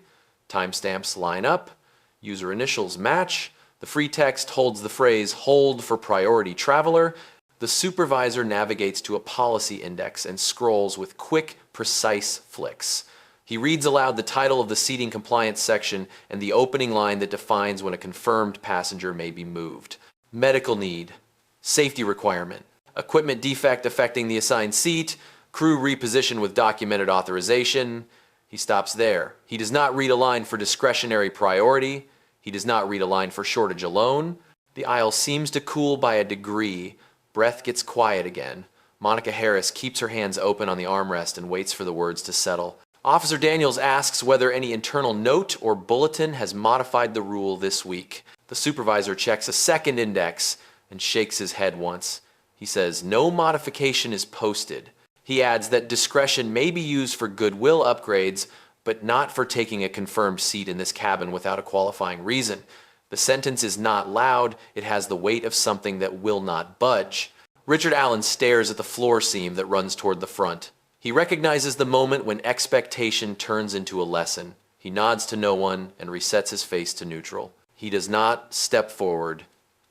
Timestamps line up. User initials match. The free text holds the phrase "hold for priority traveler." The supervisor navigates to a policy index and scrolls with quick, precise flicks. He reads aloud the title of the seating compliance section and the opening line that defines when a confirmed passenger may be moved. Medical need, safety requirement, equipment defect affecting the assigned seat, crew reposition with documented authorization. He stops there. He does not read a line for discretionary priority. He does not read a line for shortage alone. The aisle seems to cool by a degree. Breath gets quiet again. Monica Harris keeps her hands open on the armrest and waits for the words to settle. Officer Daniels asks whether any internal note or bulletin has modified the rule this week. The supervisor checks a second index and shakes his head once. He says no modification is posted. He adds that discretion may be used for goodwill upgrades, but not for taking a confirmed seat in this cabin without a qualifying reason. The sentence is not loud. It has the weight of something that will not budge. Richard Allen stares at the floor seam that runs toward the front. He recognizes the moment when expectation turns into a lesson. He nods to no one and resets his face to neutral. He does not step forward.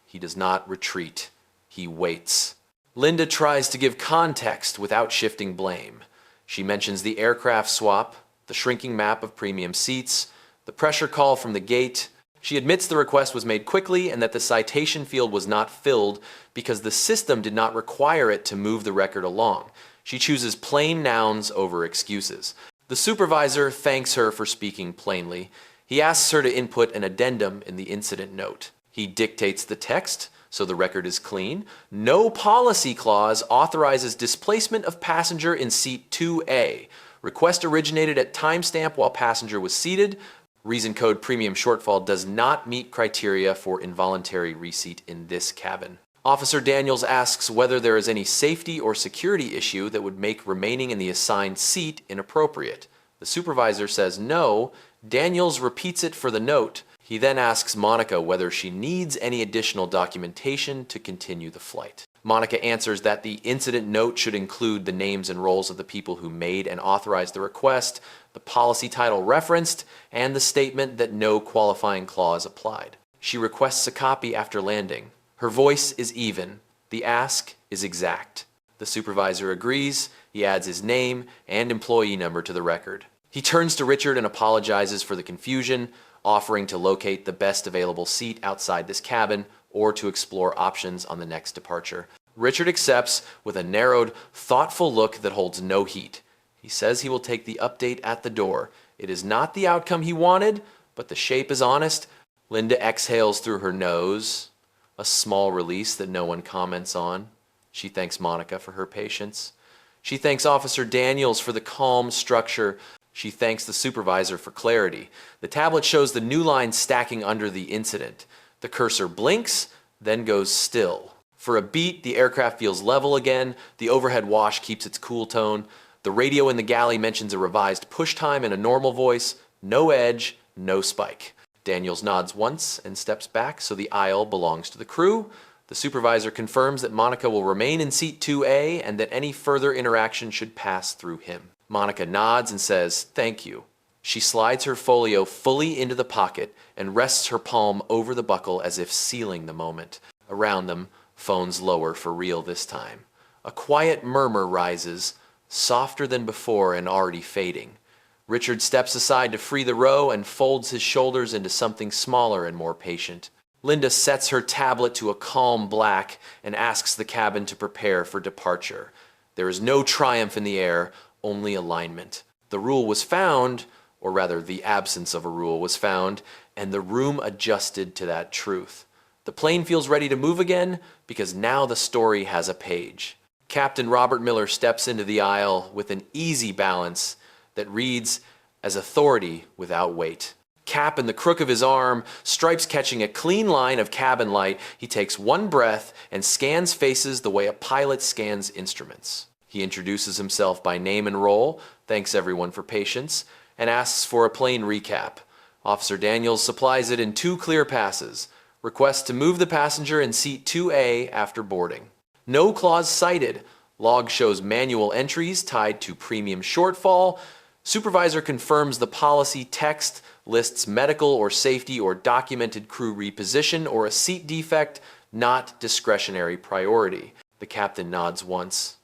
He does not retreat. He waits. Linda tries to give context without shifting blame. She mentions the aircraft swap, the shrinking map of premium seats, the pressure call from the gate. She admits the request was made quickly and that the citation field was not filled because the system did not require it to move the record along. She chooses plain nouns over excuses. The supervisor thanks her for speaking plainly. He asks her to input an addendum in the incident note. He dictates the text, so the record is clean. No policy clause authorizes displacement of passenger in seat 2A. Request originated at timestamp while passenger was seated. Reason code premium shortfall does not meet criteria for involuntary reseat in this cabin. Officer Daniels asks whether there is any safety or security issue that would make remaining in the assigned seat inappropriate. The supervisor says no. Daniels repeats it for the note. He then asks Monica whether she needs any additional documentation to continue the flight. Monica answers that the incident note should include the names and roles of the people who made and authorized the request, the policy title referenced, and the statement that no qualifying clause applied. She requests a copy after landing. Her voice is even. The ask is exact. The supervisor agrees. He adds his name and employee number to the record. He turns to Richard and apologizes for the confusion, offering to locate the best available seat outside this cabin or to explore options on the next departure. Richard accepts with a narrowed, thoughtful look that holds no heat. He says he will take the update at the door. It is not the outcome he wanted, but the shape is honest. Linda exhales through her nose, a small release that no one comments on. She thanks Monica for her patience. She thanks Officer Daniels for the calm structure. She thanks the supervisor for clarity. The tablet shows the new line stacking under the incident. The cursor blinks, then goes still. For a beat, the aircraft feels level again. The overhead wash keeps its cool tone. The radio in the galley mentions a revised push time in a normal voice. No edge, no spike. Daniels nods once and steps back so the aisle belongs to the crew. The supervisor confirms that Monica will remain in seat 2A and that any further interaction should pass through him. Monica nods and says, "Thank you." She slides her folio fully into the pocket and rests her palm over the buckle as if sealing the moment. Around them, phones lower for real this time. A quiet murmur rises, softer than before and already fading. Richard steps aside to free the row and folds his shoulders into something smaller and more patient. Linda sets her tablet to a calm black and asks the cabin to prepare for departure. There is no triumph in the air, only alignment. The rule was found, or rather the absence of a rule was found, and the room adjusted to that truth. The plane feels ready to move again because now the story has a page. Captain Robert Miller steps into the aisle with an easy balance that reads as authority without weight. Cap in the crook of his arm, stripes catching a clean line of cabin light, he takes one breath and scans faces the way a pilot scans instruments. He introduces himself by name and role, thanks everyone for patience, and asks for a plane recap. Officer Daniels supplies it in 2 clear passes. Requests to move the passenger in seat 2A after boarding. No clause cited. Log shows manual entries tied to premium shortfall. Supervisor confirms the policy text lists medical or safety or documented crew reposition or a seat defect, not discretionary priority. The captain nods once.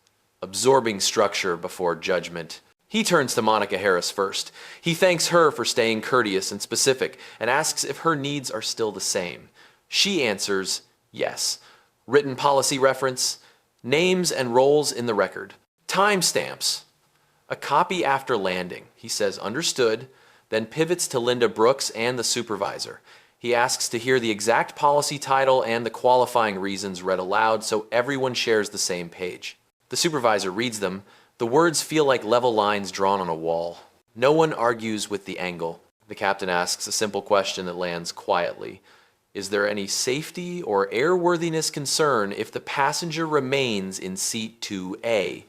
Absorbing structure before judgment. He turns to Monica Harris first. He thanks her for staying courteous and specific and asks if her needs are still the same. She answers yes. Written policy reference, names and roles in the record. Timestamps. A copy after landing. He says understood, then pivots to Linda Brooks and the supervisor. He asks to hear the exact policy title and the qualifying reasons read aloud so everyone shares the same page. The supervisor reads them. The words feel like level lines drawn on a wall. No one argues with the angle. The captain asks a simple question that lands quietly. Is there any safety or airworthiness concern if the passenger remains in seat 2A?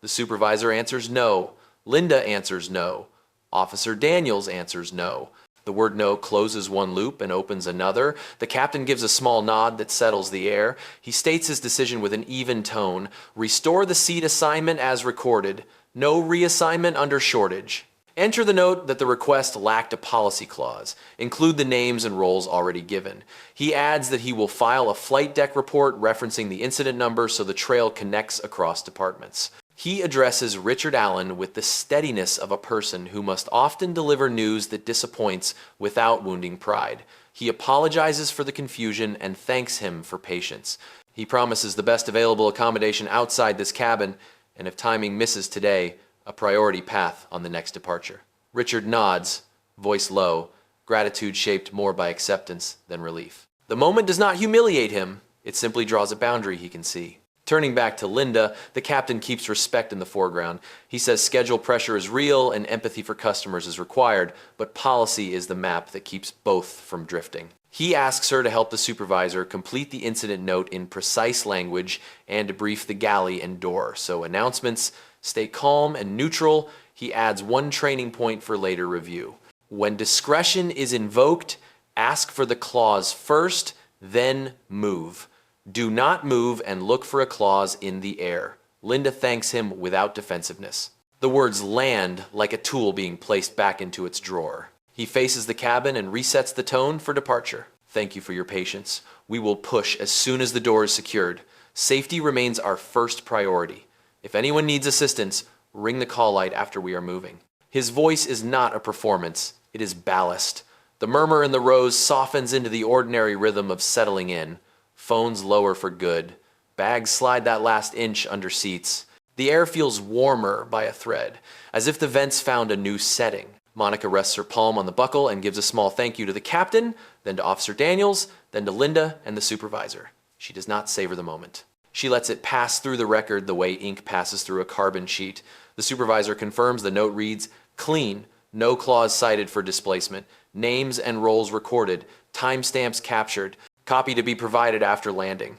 The supervisor answers no. Linda answers no. Officer Daniels answers no. The word no closes one loop and opens another. The captain gives a small nod that settles the air. He states his decision with an even tone. Restore the seat assignment as recorded. No reassignment under shortage. Enter the note that the request lacked a policy clause. Include the names and roles already given. He adds that he will file a flight deck report referencing the incident number so the trail connects across departments. He addresses Richard Allen with the steadiness of a person who must often deliver news that disappoints without wounding pride. He apologizes for the confusion and thanks him for patience. He promises the best available accommodation outside this cabin, and if timing misses today, a priority path on the next departure. Richard nods, voice low, gratitude shaped more by acceptance than relief. The moment does not humiliate him, it simply draws a boundary he can see. Turning back to Linda, the captain keeps respect in the foreground. He says schedule pressure is real and empathy for customers is required, but policy is the map that keeps both from drifting. He asks her to help the supervisor complete the incident note in precise language and to brief the galley and door. So announcements, stay calm and neutral. He adds one training point for later review. When discretion is invoked, ask for the clause first, then move. Do not move and look for a clause in the air. Linda thanks him without defensiveness. The words land like a tool being placed back into its drawer. He faces the cabin and resets the tone for departure. Thank you for your patience. We will push as soon as the door is secured. Safety remains our first priority. If anyone needs assistance, ring the call light after we are moving. His voice is not a performance, it is ballast. The murmur in the rows softens into the ordinary rhythm of settling in. Phones lower for good. Bags slide that last inch under seats. The air feels warmer by a thread, as if the vents found a new setting. Monica rests her palm on the buckle and gives a small thank you to the captain, then to Officer Daniels, then to Linda and the supervisor. She does not savor the moment. She lets it pass through the record the way ink passes through a carbon sheet. The supervisor confirms the note reads, clean, no clause cited for displacement, names and roles recorded, timestamps captured, copy to be provided after landing.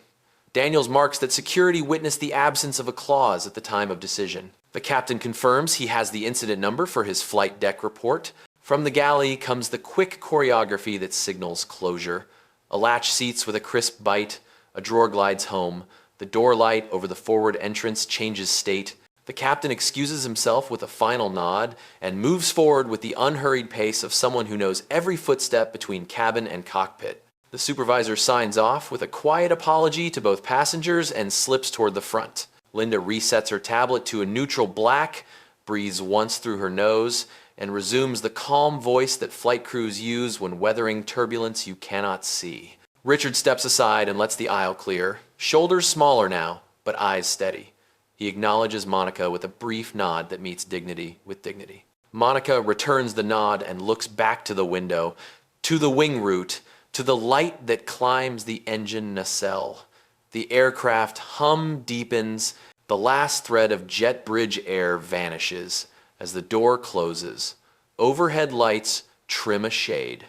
Daniels marks that security witnessed the absence of a clause at the time of decision. The captain confirms he has the incident number for his flight deck report. From the galley comes the quick choreography that signals closure. A latch seats with a crisp bite, a drawer glides home, the door light over the forward entrance changes state. The captain excuses himself with a final nod and moves forward with the unhurried pace of someone who knows every footstep between cabin and cockpit. The supervisor signs off with a quiet apology to both passengers and slips toward the front. Linda resets her tablet to a neutral black, breathes once through her nose, and resumes the calm voice that flight crews use when weathering turbulence you cannot see. Richard steps aside and lets the aisle clear, shoulders smaller now, but eyes steady. He acknowledges Monica with a brief nod that meets dignity with dignity. Monica returns the nod and looks back to the window, to the wing route, to the light that climbs the engine nacelle. The aircraft hum deepens, the last thread of jet bridge air vanishes as the door closes. Overhead lights trim a shade.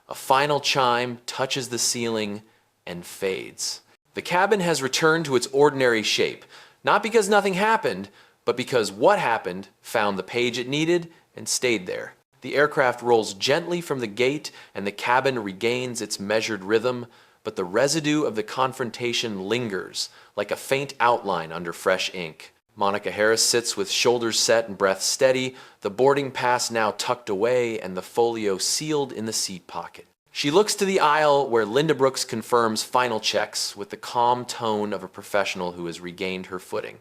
A final chime touches the ceiling and fades. The cabin has returned to its ordinary shape, not because nothing happened, but because what happened found the page it needed and stayed there. The aircraft rolls gently from the gate and the cabin regains its measured rhythm, but the residue of the confrontation lingers like a faint outline under fresh ink. Monica Harris sits with shoulders set and breath steady, the boarding pass now tucked away and the folio sealed in the seat pocket. She looks to the aisle where Linda Brooks confirms final checks with the calm tone of a professional who has regained her footing.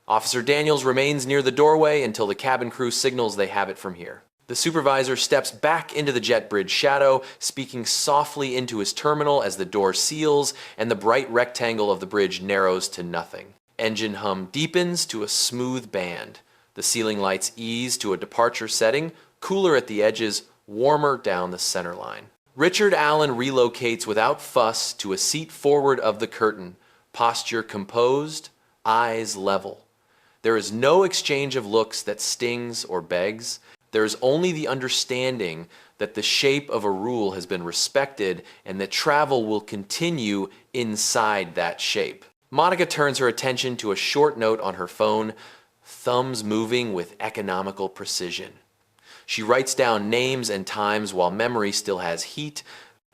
Officer Daniels remains near the doorway until the cabin crew signals they have it from here. The supervisor steps back into the jet bridge shadow, speaking softly into his terminal as the door seals and the bright rectangle of the bridge narrows to nothing. Engine hum deepens to a smooth band. The ceiling lights ease to a departure setting, cooler at the edges, warmer down the center line. Richard Allen relocates without fuss to a seat forward of the curtain, posture composed, eyes level. There is no exchange of looks that stings or begs. There is only the understanding that the shape of a rule has been respected and that travel will continue inside that shape. Monica turns her attention to a short note on her phone, thumbs moving with economical precision. She writes down names and times while memory still has heat,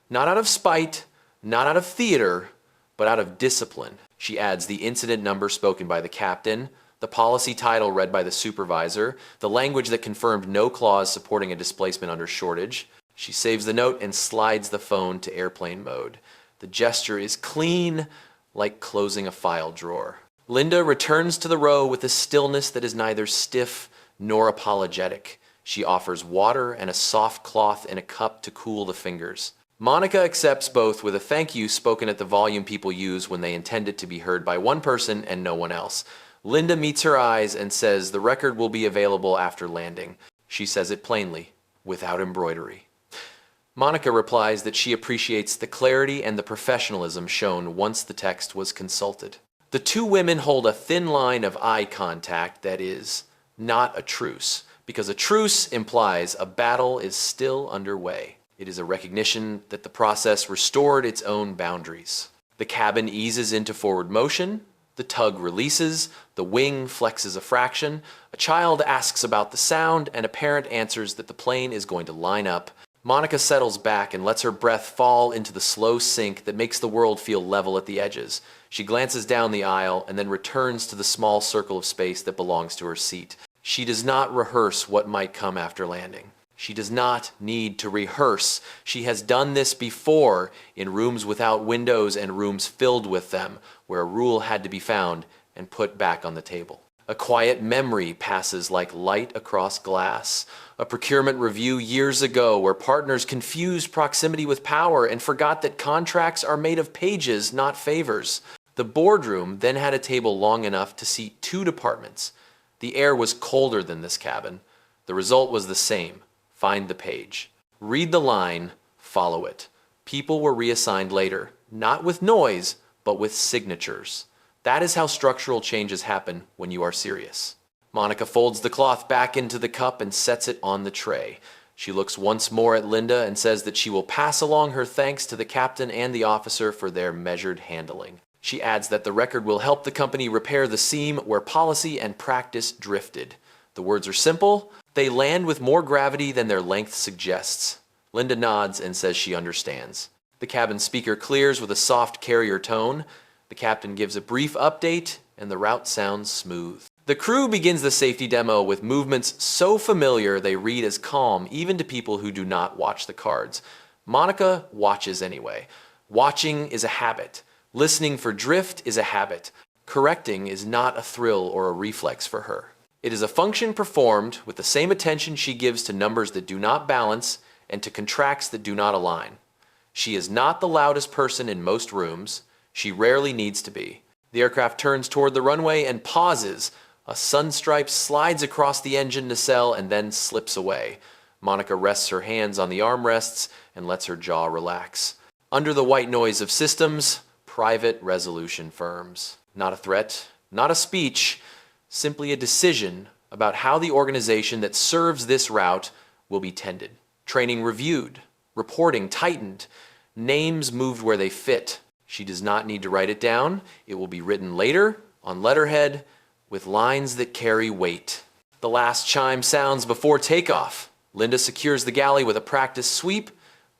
not out of spite, not out of theater, but out of discipline. She adds the incident number spoken by the captain, the policy title read by the supervisor, the language that confirmed no clause supporting a displacement under shortage. She saves the note and slides the phone to airplane mode. The gesture is clean, like closing a file drawer. Linda returns to the row with a stillness that is neither stiff nor apologetic. She offers water and a soft cloth in a cup to cool the fingers. Monica accepts both with a thank you spoken at the volume people use when they intend it to be heard by one person and no one else. Linda meets her eyes and says the record will be available after landing. She says it plainly, without embroidery. Monica replies that she appreciates the clarity and the professionalism shown once the text was consulted. The two women hold a thin line of eye contact that is not a truce, because a truce implies a battle is still underway. It is a recognition that the process restored its own boundaries. The cabin eases into forward motion, the tug releases, the wing flexes a fraction, a child asks about the sound, and a parent answers that the plane is going to line up. Monica settles back and lets her breath fall into the slow sink that makes the world feel level at the edges. She glances down the aisle and then returns to the small circle of space that belongs to her seat. She does not rehearse what might come after landing. She does not need to rehearse. She has done this before in rooms without windows and rooms filled with them, where a rule had to be found and put back on the table. A quiet memory passes like light across glass. A procurement review years ago where partners confused proximity with power and forgot that contracts are made of pages, not favors. The boardroom then had a table long enough to seat 2 departments. The air was colder than this cabin. The result was the same. Find the page. Read the line, follow it. People were reassigned later, not with noise, but with signatures. That is how structural changes happen when you are serious. Monica folds the cloth back into the cup and sets it on the tray. She looks once more at Linda and says that she will pass along her thanks to the captain and the officer for their measured handling. She adds that the record will help the company repair the seam where policy and practice drifted. The words are simple. They land with more gravity than their length suggests. Linda nods and says she understands. The cabin speaker clears with a soft carrier tone. The captain gives a brief update, and the route sounds smooth. The crew begins the safety demo with movements so familiar they read as calm even to people who do not watch the cards. Monica watches anyway. Watching is a habit. Listening for drift is a habit. Correcting is not a thrill or a reflex for her. It is a function performed with the same attention she gives to numbers that do not balance and to contracts that do not align. She is not the loudest person in most rooms. She rarely needs to be. The aircraft turns toward the runway and pauses. A sunstripe slides across the engine nacelle and then slips away. Monica rests her hands on the armrests and lets her jaw relax. Under the white noise of systems, private resolution firms. Not a threat, not a speech, simply a decision about how the organization that serves this route will be tended. Training reviewed, reporting tightened, names moved where they fit. She does not need to write it down. It will be written later, on letterhead, with lines that carry weight. The last chime sounds before takeoff. Linda secures the galley with a practice sweep.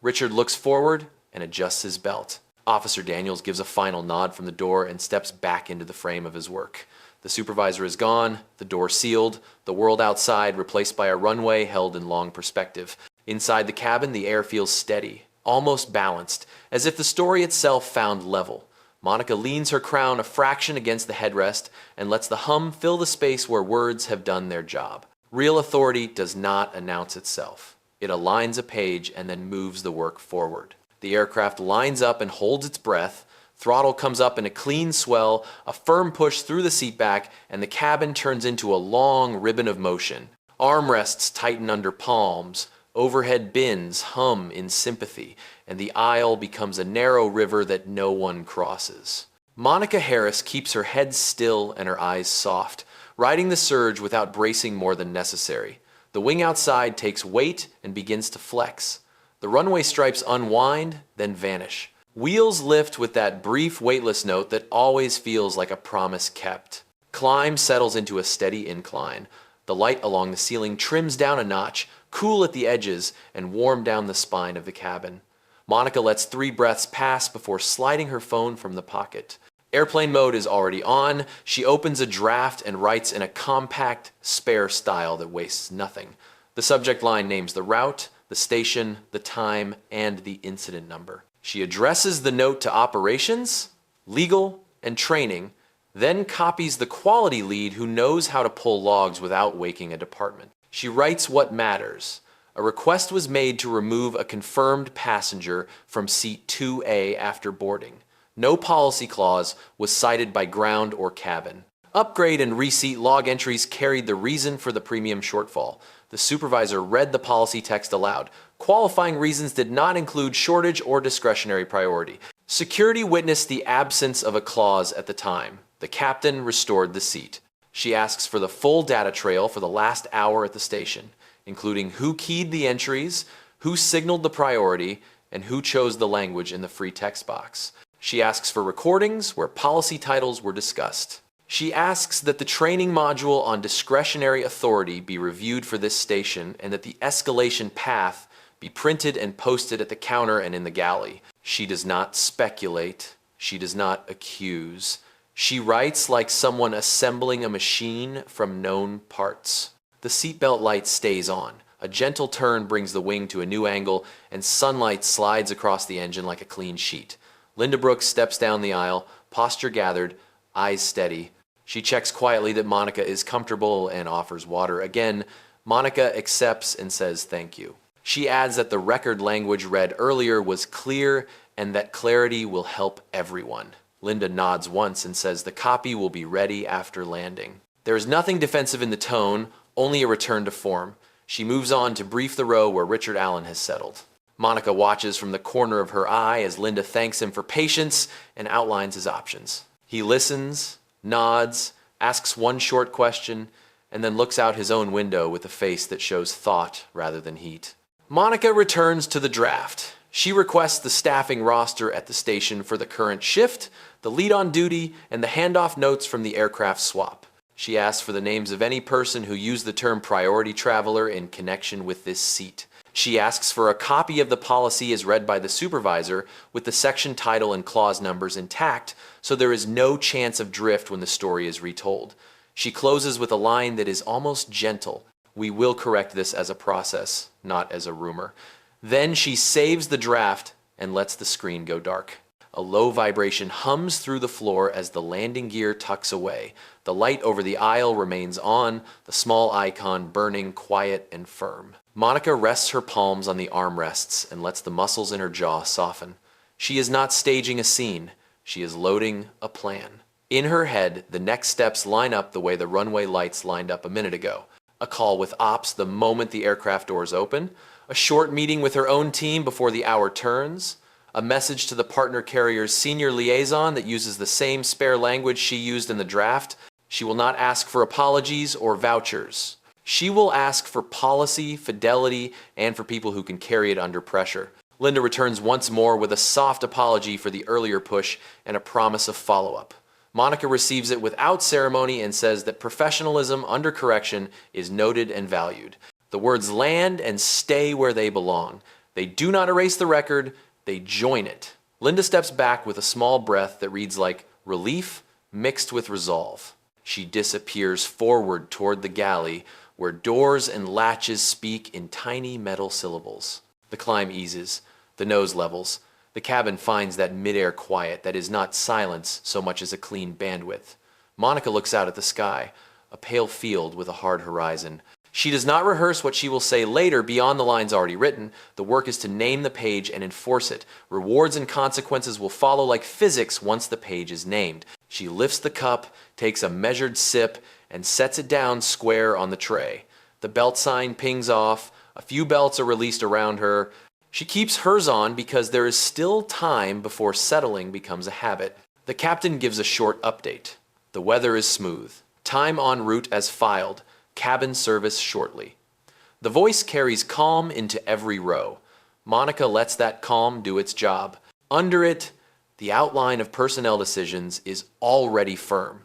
Richard looks forward and adjusts his belt. Officer Daniels gives a final nod from the door and steps back into the frame of his work. The supervisor is gone, the door sealed, the world outside replaced by a runway held in long perspective. Inside the cabin, the air feels steady, almost balanced, as if the story itself found level. Monica leans her crown a fraction against the headrest and lets the hum fill the space where words have done their job. Real authority does not announce itself. It aligns a page and then moves the work forward. The aircraft lines up and holds its breath. Throttle comes up in a clean swell, a firm push through the seat back, and the cabin turns into a long ribbon of motion. Armrests tighten under palms. Overhead bins hum in sympathy, and the aisle becomes a narrow river that no one crosses. Monica Harris keeps her head still and her eyes soft, riding the surge without bracing more than necessary. The wing outside takes weight and begins to flex. The runway stripes unwind, then vanish. Wheels lift with that brief weightless note that always feels like a promise kept. Climb settles into a steady incline. The light along the ceiling trims down a notch, cool at the edges, and warm down the spine of the cabin. Monica lets 3 breaths pass before sliding her phone from the pocket. Airplane mode is already on. She opens a draft and writes in a compact, spare style that wastes nothing. The subject line names the route, the station, the time, and the incident number. She addresses the note to operations, legal, and training, then copies the quality lead who knows how to pull logs without waking a department. She writes what matters. A request was made to remove a confirmed passenger from seat 2A after boarding. No policy clause was cited by ground or cabin. Upgrade and reseat log entries carried the reason for the premium shortfall. The supervisor read the policy text aloud. Qualifying reasons did not include shortage or discretionary priority. Security witnessed the absence of a clause at the time. The captain restored the seat. She asks for the full data trail for the last hour at the station, including who keyed the entries, who signaled the priority, and who chose the language in the free text box. She asks for recordings where policy titles were discussed. She asks that the training module on discretionary authority be reviewed for this station and that the escalation path be printed and posted at the counter and in the galley. She does not speculate. She does not accuse. She writes like someone assembling a machine from known parts. The seatbelt light stays on. A gentle turn brings the wing to a new angle, and sunlight slides across the engine like a clean sheet. Linda Brooks steps down the aisle, posture gathered, eyes steady. She checks quietly that Monica is comfortable and offers water. Again, Monica accepts and says thank you. She adds that the record language read earlier was clear and that clarity will help everyone. Linda nods once and says the copy will be ready after landing. There is nothing defensive in the tone, only a return to form. She moves on to brief the row where Richard Allen has settled. Monica watches from the corner of her eye as Linda thanks him for patience and outlines his options. He listens, nods, asks one short question, and then looks out his own window with a face that shows thought rather than heat. Monica returns to the draft. She requests the staffing roster at the station for the current shift, the lead on duty, and the handoff notes from the aircraft swap. She asks for the names of any person who used the term priority traveler in connection with this seat. She asks for a copy of the policy as read by the supervisor with the section title and clause numbers intact so there is no chance of drift when the story is retold. She closes with a line that is almost gentle. We will correct this as a process, not as a rumor. Then she saves the draft and lets the screen go dark. A low vibration hums through the floor as the landing gear tucks away. The light over the aisle remains on, the small icon burning quiet and firm. Monica rests her palms on the armrests and lets the muscles in her jaw soften. She is not staging a scene. She is loading a plan. In her head, the next steps line up the way the runway lights lined up a minute ago. A call with ops the moment the aircraft doors open. A short meeting with her own team before the hour turns. A message to the partner carrier's senior liaison that uses the same spare language she used in the draft. She will not ask for apologies or vouchers. She will ask for policy, fidelity, and for people who can carry it under pressure. Linda returns once more with a soft apology for the earlier push and a promise of follow-up. Monica receives it without ceremony and says that professionalism under correction is noted and valued. The words land and stay where they belong. They do not erase the record, they join it. Linda steps back with a small breath that reads like relief mixed with resolve. She disappears forward toward the galley where doors and latches speak in tiny metal syllables. The climb eases, the nose levels. The cabin finds that mid-air quiet that is not silence so much as a clean bandwidth. Monica looks out at the sky, a pale field with a hard horizon. She does not rehearse what she will say later beyond the lines already written. The work is to name the page and enforce it. Rewards and consequences will follow like physics once the page is named. She lifts the cup, takes a measured sip, and sets it down square on the tray. The belt sign pings off. A few belts are released around her. She keeps hers on because there is still time before settling becomes a habit. The captain gives a short update. The weather is smooth. Time en route as filed. Cabin service shortly. The voice carries calm into every row. Monica lets that calm do its job. Under it, the outline of personnel decisions is already firm.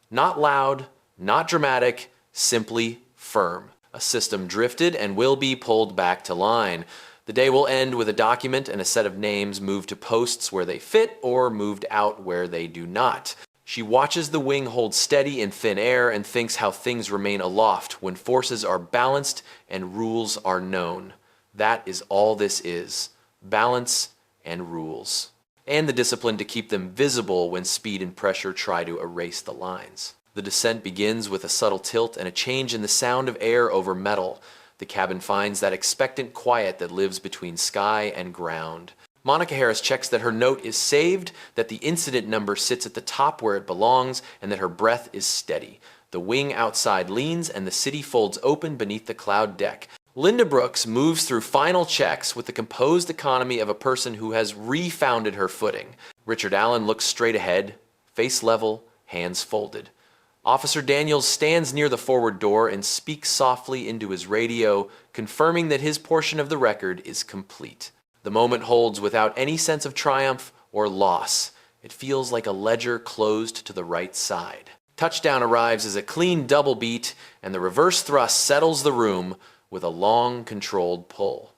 Not loud, not dramatic, simply firm. A system drifted and will be pulled back to line. The The day will end with a document and a set of names moved to posts where they fit or moved out where they do not. She watches the wing hold steady in thin air and thinks how things remain aloft when forces are balanced and rules are known. That is all this is. Balance and rules. And the discipline to keep them visible when speed and pressure try to erase the lines. The descent begins with a subtle tilt and a change in the sound of air over metal. The cabin finds that expectant quiet that lives between sky and ground. Monica Harris checks that her note is saved, that the incident number sits at the top where it belongs, and that her breath is steady. The wing outside leans and the city folds open beneath the cloud deck. Linda Brooks moves through final checks with the composed economy of a person who has refounded her footing. Richard Allen looks straight ahead, face level, hands folded. Officer Daniels stands near the forward door and speaks softly into his radio, confirming that his portion of the record is complete. The moment holds without any sense of triumph or loss. It feels like a ledger closed to the right side. Touchdown arrives as a clean double beat, and the reverse thrust settles the room with a long, controlled pull.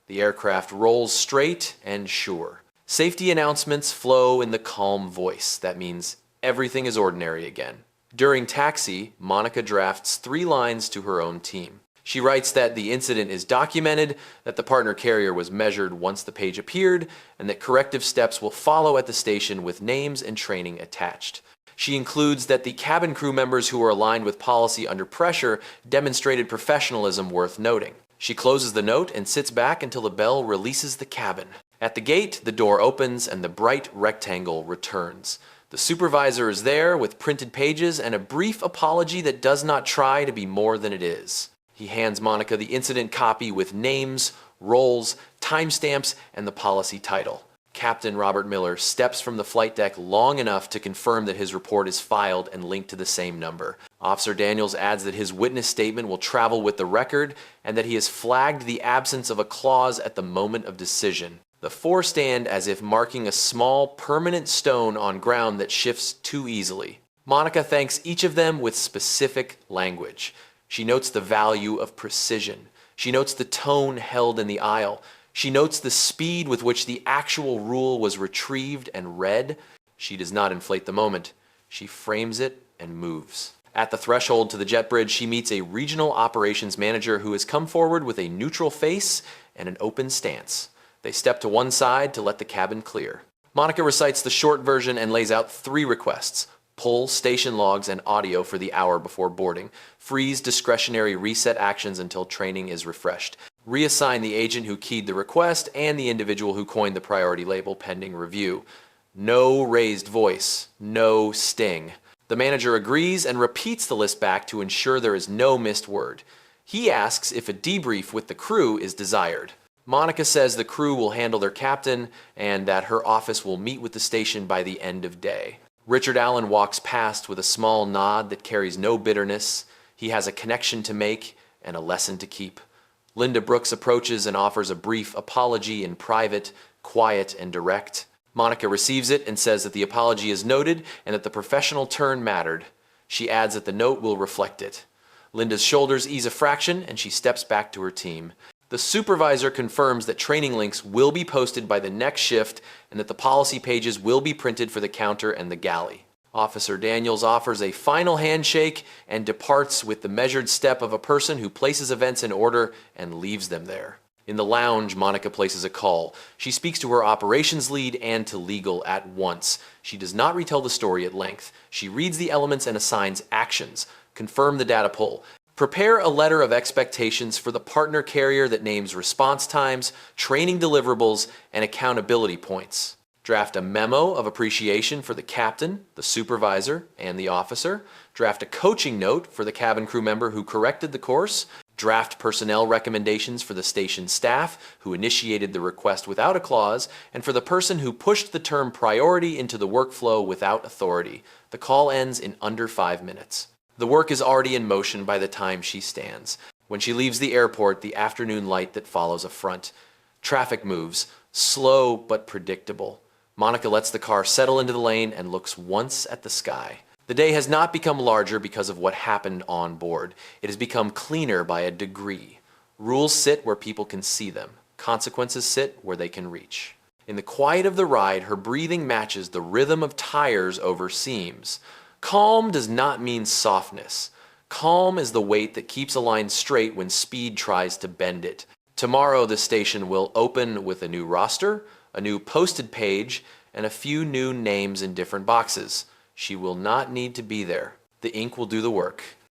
The aircraft rolls straight and sure. Safety announcements flow in the calm voice. That means everything is ordinary again. During taxi, Monica drafts 3 lines to her own team. She writes that the incident is documented, that the partner carrier was measured once the page appeared, and that corrective steps will follow at the station with names and training attached. She includes that the cabin crew members who were aligned with policy under pressure demonstrated professionalism worth noting. She closes the note and sits back until the bell releases the cabin. At the gate, the door opens and the bright rectangle returns. The supervisor is there with printed pages and a brief apology that does not try to be more than it is. He hands Monica the incident copy with names, roles, timestamps, and the policy title. Captain Robert Miller steps from the flight deck long enough to confirm that his report is filed and linked to the same number. Officer Daniels adds that his witness statement will travel with the record and that he has flagged the absence of a clause at the moment of decision. The 4 stand as if marking a small, permanent stone on ground that shifts too easily. Monica thanks each of them with specific language. She notes the value of precision. She notes the tone held in the aisle. She notes the speed with which the actual rule was retrieved and read. She does not inflate the moment. She frames it and moves. At the threshold to the jet bridge, she meets a regional operations manager who has come forward with a neutral face and an open stance. They step to one side to let the cabin clear. Monica recites the short version and lays out 3 requests. Pull station logs and audio for the hour before boarding. Freeze discretionary reset actions until training is refreshed. Reassign the agent who keyed the request and the individual who coined the priority label pending review. No raised voice. No sting. The manager agrees and repeats the list back to ensure there is no missed word. He asks if a debrief with the crew is desired. Monica says the crew will handle their captain and that her office will meet with the station by the end of day. Richard Allen walks past with a small nod that carries no bitterness. He has a connection to make and a lesson to keep. Linda Brooks approaches and offers a brief apology in private, quiet and direct. Monica receives it and says that the apology is noted and that the professional turn mattered. She adds that the note will reflect it. Linda's shoulders ease a fraction and she steps back to her team. The supervisor confirms that training links will be posted by the next shift and that the policy pages will be printed for the counter and the galley. Officer Daniels offers a final handshake and departs with the measured step of a person who places events in order and leaves them there. In the lounge, Monica places a call. She speaks to her operations lead and to legal at once. She does not retell the story at length. She reads the elements and assigns actions. Confirm the data pull. Prepare a letter of expectations for the partner carrier that names response times, training deliverables, and accountability points. Draft a memo of appreciation for the captain, the supervisor, and the officer. Draft a coaching note for the cabin crew member who corrected the course. Draft personnel recommendations for the station staff who initiated the request without a clause, and for the person who pushed the term priority into the workflow without authority. The call ends in under 5 minutes. The work is already in motion by the time she stands. When she leaves the airport, the afternoon light that follows affront. Traffic moves, slow but predictable. Monica lets the car settle into the lane and looks once at the sky. The day has not become larger because of what happened on board. It has become cleaner by a degree. Rules sit where people can see them. Consequences sit where they can reach. In the quiet of the ride, her breathing matches the rhythm of tires over seams. Calm does not mean softness. Calm is the weight that keeps a line straight when speed tries to bend it. Tomorrow, the station will open with a new roster, a new posted page, and a few new names in different boxes. She will not need to be there. The ink will do the work.